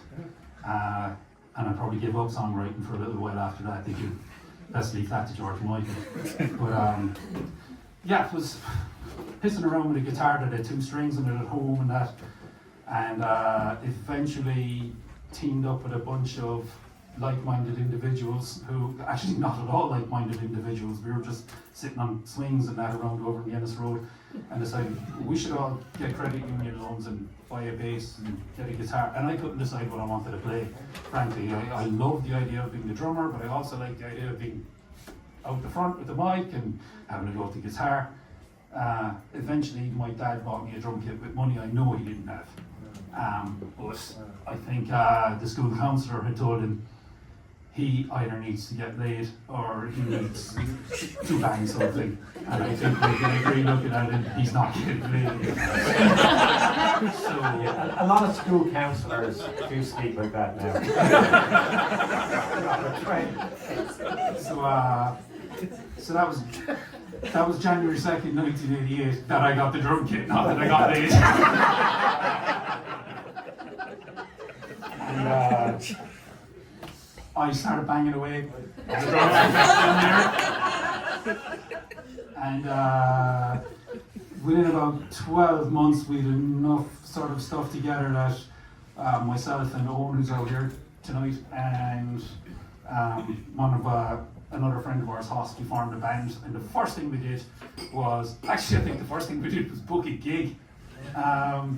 And I probably gave up songwriting for a little while after that, thinking, let's leave that to George Michael. But yeah, it was pissing around with a guitar that had 2 strings in it at home and that. And eventually teamed up with a bunch of like-minded individuals who, actually not at all like-minded individuals, we were just sitting on swings and that around over in Ennis Road and decided we should all get credit union loans and buy a bass and get a guitar. And I couldn't decide what I wanted to play, frankly. I loved the idea of being the drummer, but I also liked the idea of being out the front with the mic and having to go with the guitar. Eventually my dad bought me a drum kit with money I know he didn't have. But I think the school counsellor had told him he either needs to get laid or he needs to bang something. And I think we can agree looking at it, he's not getting laid. So, Yeah, a lot of school counsellors do speak like that now. So that was January 2nd, 1988 that I got the drum kit, not that I got laid. And I started banging away. And within about 12 months, we had enough sort of stuff together that myself and Owen, who's out here tonight, and another friend of ours, Hoss, we formed a band. And the first thing we did was, actually I think the first thing we did was book a gig.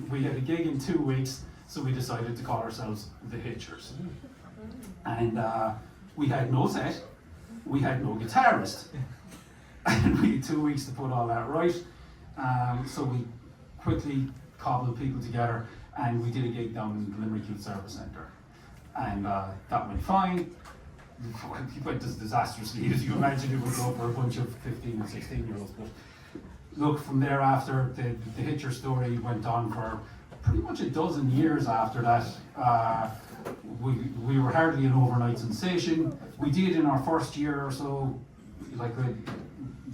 We had a gig in 2 weeks, so we decided to call ourselves the Hitchers. And we had no set, we had no guitarist. And we had 2 weeks to put all that right. So we quickly cobbled people together and we did a gig down in the Limerick Youth Service Centre. And that went fine. It went as disastrously as you imagine it would go for a bunch of 15 and 16-year-olds. But look, from thereafter, the Hitcher story went on for pretty much a dozen years after that. We were hardly an overnight sensation. We did in our first year or so, like we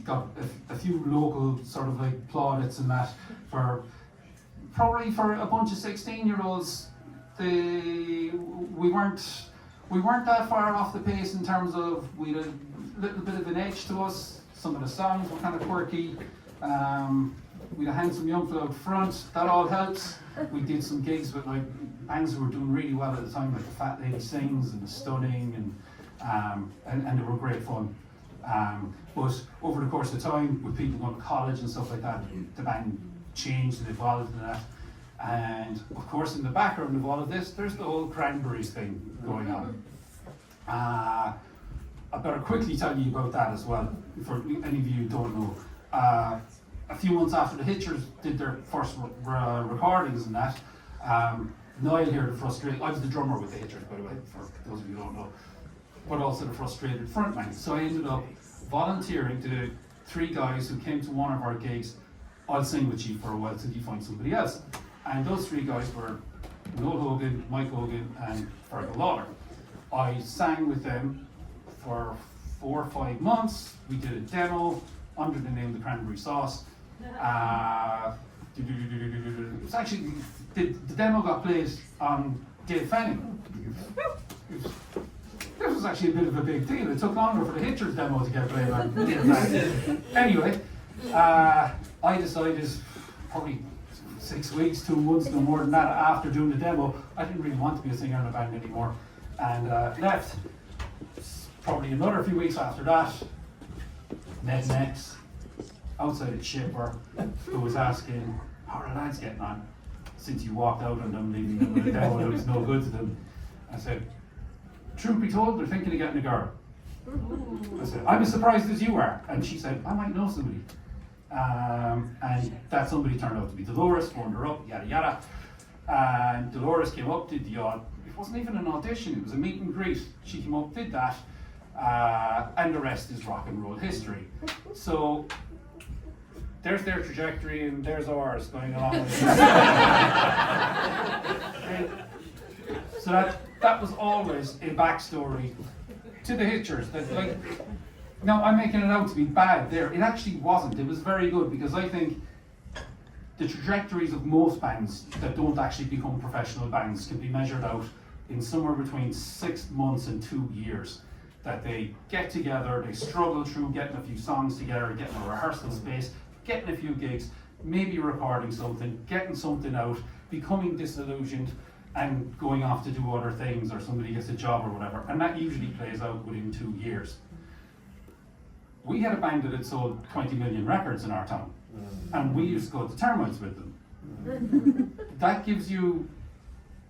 got a few local sort of like plaudits and that for probably for a bunch of 16-year-olds. We weren't that far off the pace in terms of we had a little bit of an edge to us. Some of the songs were kind of quirky. We had a handsome young fellow up front. That all helps. We did some gigs with like bands who were doing really well at the time, like the Fat Lady Sings and the Stunning, and they were great fun. But over the course of time, with people going to college and stuff like that, the band changed and evolved and that. And of course, in the background of all of this, there's the whole Cranberries thing going on. I better quickly tell you about that as well, for any of you who don't know. A few months after the Hitchers did their first recordings and that, Niall here, the frustrated, I was the drummer with the Hitchers, by the way, for those of you who don't know, but also the frustrated frontman. So I ended up volunteering to 3 guys who came to one of our gigs. I'll sing with you for a while till you find somebody else. And those 3 guys were Noel Hogan, Mike Hogan, and Fergal Lawler. I sang with them for 4 or 5 months. We did a demo under the name The Cranberry Sauce. It was actually, the demo got played on Dave Fanning. This was actually a bit of a big deal. It took longer for the Hitchers demo to get played on Dave Fanning. Anyway, I decided probably 6 weeks, 2 months, no more than that, after doing the demo, I didn't really want to be a singer in a band anymore, and left. Probably another few weeks after that, met an ex outside a chipper who was asking, how are the lads getting on since you walked out on them, leaving them with a demo that was no good to them? I said, truth be told, they're thinking of getting a girl. I said, I'm as surprised as you are. And she said, I might know somebody. And that somebody turned out to be Dolores, phoned her up, yada yada. And Dolores came up, did the odd, it wasn't even an audition, it was a meet and greet. She came up, did that, and the rest is rock and roll history. So there's their trajectory and there's ours going along with it. So that was always a backstory to the Hitchers. That, like, now I'm making it out to be bad there. It actually wasn't. It was very good because I think the trajectories of most bands that don't actually become professional bands can be measured out in somewhere between 6 months and 2 years. That they get together, they struggle through getting a few songs together, getting a rehearsal space, getting a few gigs, maybe recording something, getting something out, becoming disillusioned, and going off to do other things, or somebody gets a job or whatever. And that usually plays out within 2 years. We had a band that had sold 20 million records in our town, and we used to go to termites with them. That gives you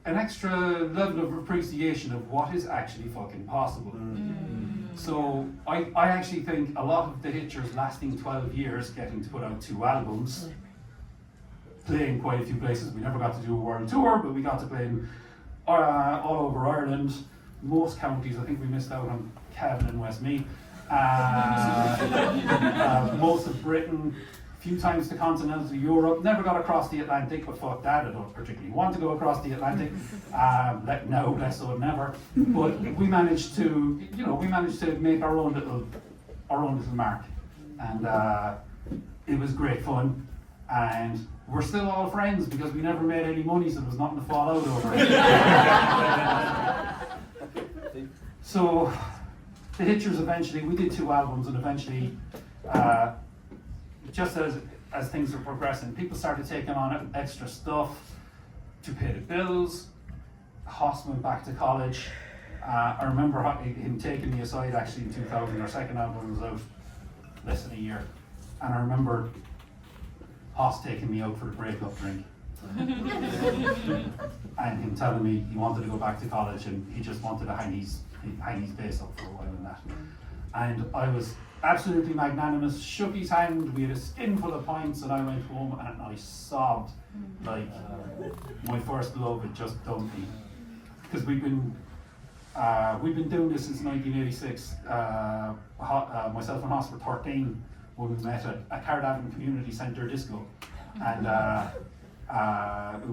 an extra level of appreciation of what is actually fucking possible. So I actually think a lot of the Hitchers lasting 12 years, getting to put out 2 albums, playing quite a few places. We never got to do a world tour, but we got to play in, all over Ireland, most counties. I think we missed out on Cavan and Westmeath. Most of Britain, a few times to continental Europe. Never got across the Atlantic, but fuck that, I don't particularly want to go across the Atlantic. No, less so than never. But we managed to, make our own little mark, and it was great fun. And we're still all friends because we never made any money, so there was nothing to fall out over it. So the Hitchers eventually, we did 2 albums, and eventually, just as things were progressing, people started taking on extra stuff to pay the bills. Hoss went back to college. I remember him taking me aside actually in 2000, our second album was out less than a year. And I remember Hoss taking me out for the breakup drink. And him telling me he wanted to go back to college and he just wanted to hang his bass up for a while and that. And I was absolutely magnanimous, shook his hand, we had a skinful of pints, and I went home and I sobbed like my first love had just dumped me. Because we've been doing this since 1986. Myself and Hoss were 13 when we met at Cardiff Community Centre Disco, and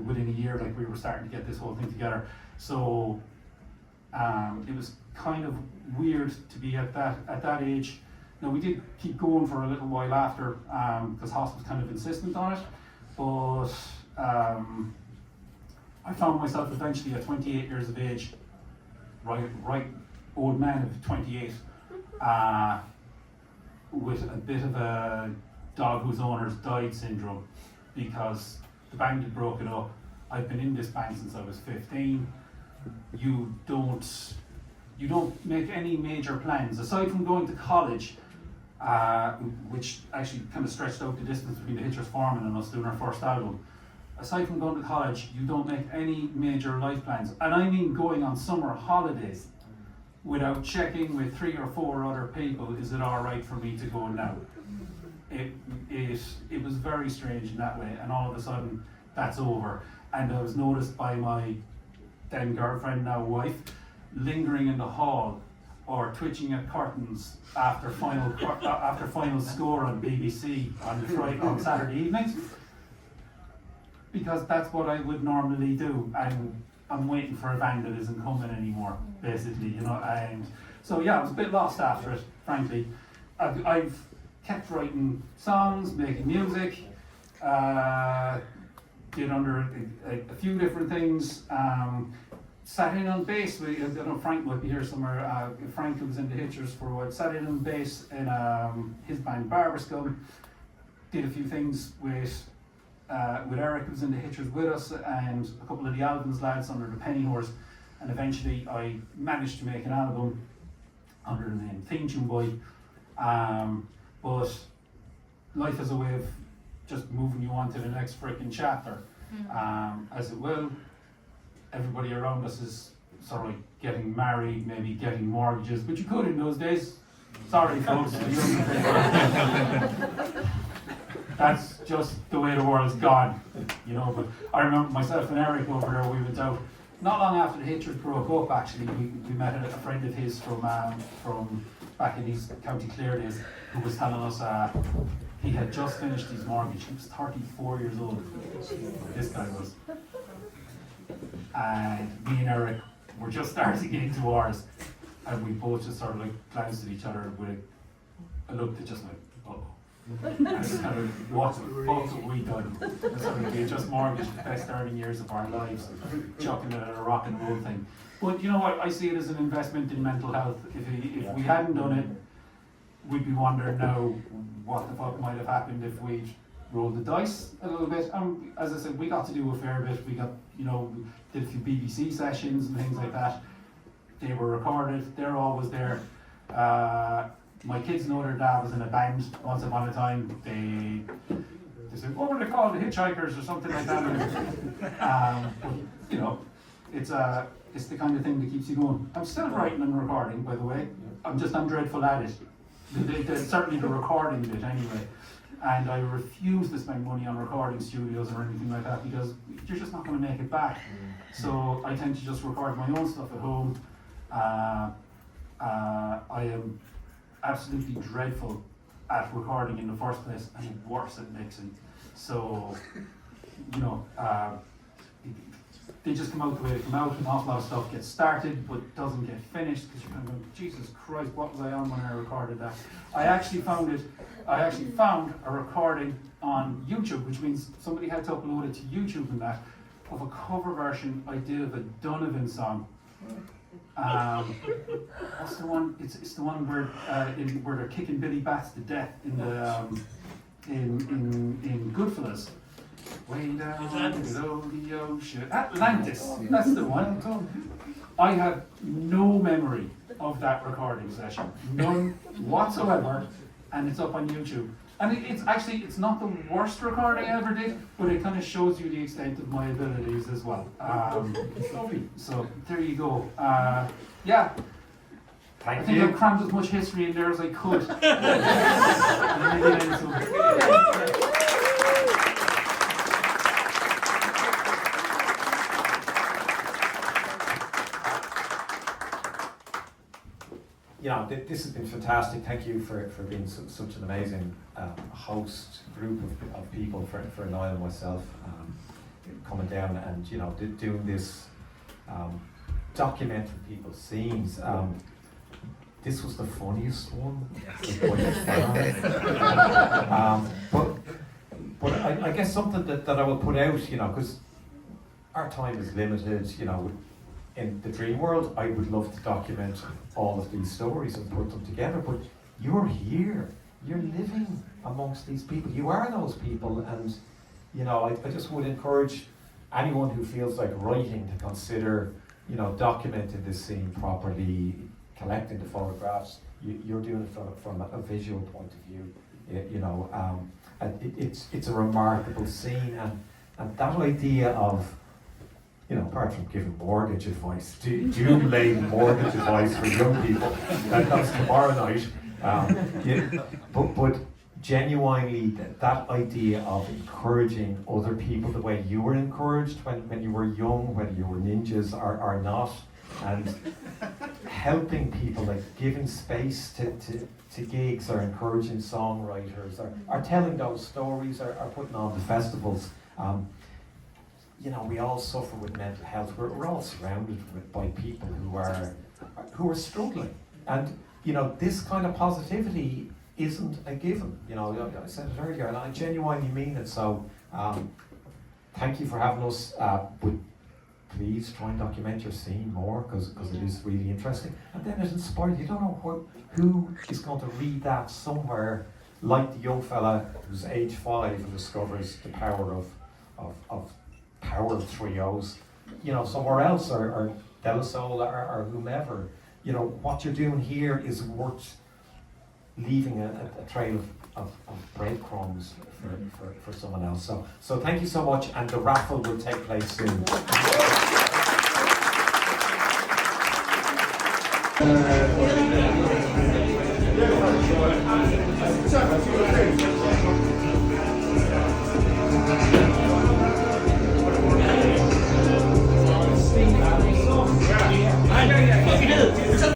within a year, like, we were starting to get this whole thing together. So it was kind of weird to be at that age. Now, we did keep going for a little while after, because Hoss was kind of insistent on it, but I found myself eventually at 28 years of age, right old man of 28, with a bit of a dog whose owner's died syndrome, because the band had broken up. I've been in this band since I was 15. You don't make any major plans aside from going to college, which actually kind of stretched out the distance between the Hitchers forming and us doing our first album. Aside from going to college, you don't make any major life plans, and I mean going on summer holidays without checking with 3 or 4 other people, is it all right for me to go now? It was very strange in that way, and all of a sudden that's over. And I was noticed by my then girlfriend, now wife, lingering in the hall or twitching at curtains after final score on BBC on Saturday evenings, because that's what I would normally do, and I'm waiting for a band that isn't coming anymore, basically, and so yeah, I was a bit lost after it, frankly. I've kept writing songs, making music, did under a few different things, sat in on bass. I don't know, Frank might be here somewhere. Frank, who was in the Hitchers for a while, sat in on bass in his band Barber Scum. Did a few things with Eric, who was in the Hitchers with us, and a couple of the albums lads under the Pennywhores. And eventually I managed to make an album under the name Theme Tune Boy. But life has a way of just moving you on to the next freaking chapter, as it will. Everybody around us is sort of like getting married, maybe getting mortgages, but you could in those days. Sorry, folks. That's just the way the world's gone, But I remember myself and Eric over there, we went out not long after the Hitchers broke up. Actually, we met a friend of his from back in his County Clare days, who was telling us he had just finished his mortgage. He was 34 years old. This guy was. And me and Eric were just starting into ours. and we both just sort of like glanced at each other with a look that just like, oh. And it's kind of, what the fuck have we done? And sort of, we just mortgaged the best earning years of our lives, chucking it at a rock and roll thing. But you know what, I see it as an investment in mental health. If we hadn't done it, we'd be wondering now what the fuck might have happened if we rolled the dice a little bit. And as I said, we got to do a fair bit. We got, did a few BBC sessions and things like that. They were recorded, they're always there. My kids know their dad was in a band once upon a time. They said, what were they called, the Hitchhikers or something like that. But, it's the kind of thing that keeps you going. I'm still writing and recording, by the way. I'm dreadful at it. Certainly the recording bit anyway. And I refuse to spend money on recording studios or anything like that because you're just not going to make it back. So I tend to just record my own stuff at home. I am absolutely dreadful at recording in the first place and worse at mixing. So, they just come out the way they come out. An awful lot of stuff gets started but doesn't get finished because you're kind of going, Jesus Christ, what was I on when I recorded that? I actually found a recording on YouTube, which means somebody had to upload it to YouTube and that, of a cover version I did of a Donovan song. What's the one? It's the one where they're kicking Billy Bats to death in the in Goodfellas. Way down below the ocean. Atlantis. That's the one. I have no memory of that recording session, none whatsoever, and it's up on YouTube. And it's not the worst recording I ever did, but it kind of shows you the extent of my abilities as well. So there you go. I think I crammed as much history in there as I could. This has been fantastic. Thank you for being such an amazing host group of people for Niall and myself coming down and doing this, documenting people's scenes. This was the funniest one. But I guess something that I will put out, because our time is limited, in the dream world, I would love to document all of these stories and put them together, but you're here, you're living amongst these people, you are those people, and I just would encourage anyone who feels like writing to consider, documenting this scene properly, collecting the photographs. You're doing it from a visual point of view, and it's a remarkable scene, and that idea of, apart from giving mortgage advice, doom-laden mortgage advice for young people, that comes tomorrow night. But genuinely, that idea of encouraging other people the way you were encouraged when you were young, whether you were ninjas or not, and helping people, like giving space to gigs or encouraging songwriters or telling those stories or putting on the festivals. We all suffer with mental health. We're all surrounded by people who are struggling, and this kind of positivity isn't a given. I said it earlier, and I genuinely mean it. So, thank you for having us. But please try and document your scene more because it is really interesting, and then it inspires. You don't know who is going to read that somewhere, like the young fella who's age 5 and discovers the power of power trios, somewhere else, or De La Soul or whomever. What you're doing here is worth leaving a trail of breadcrumbs for someone else. So thank you so much, and the raffle will take place soon.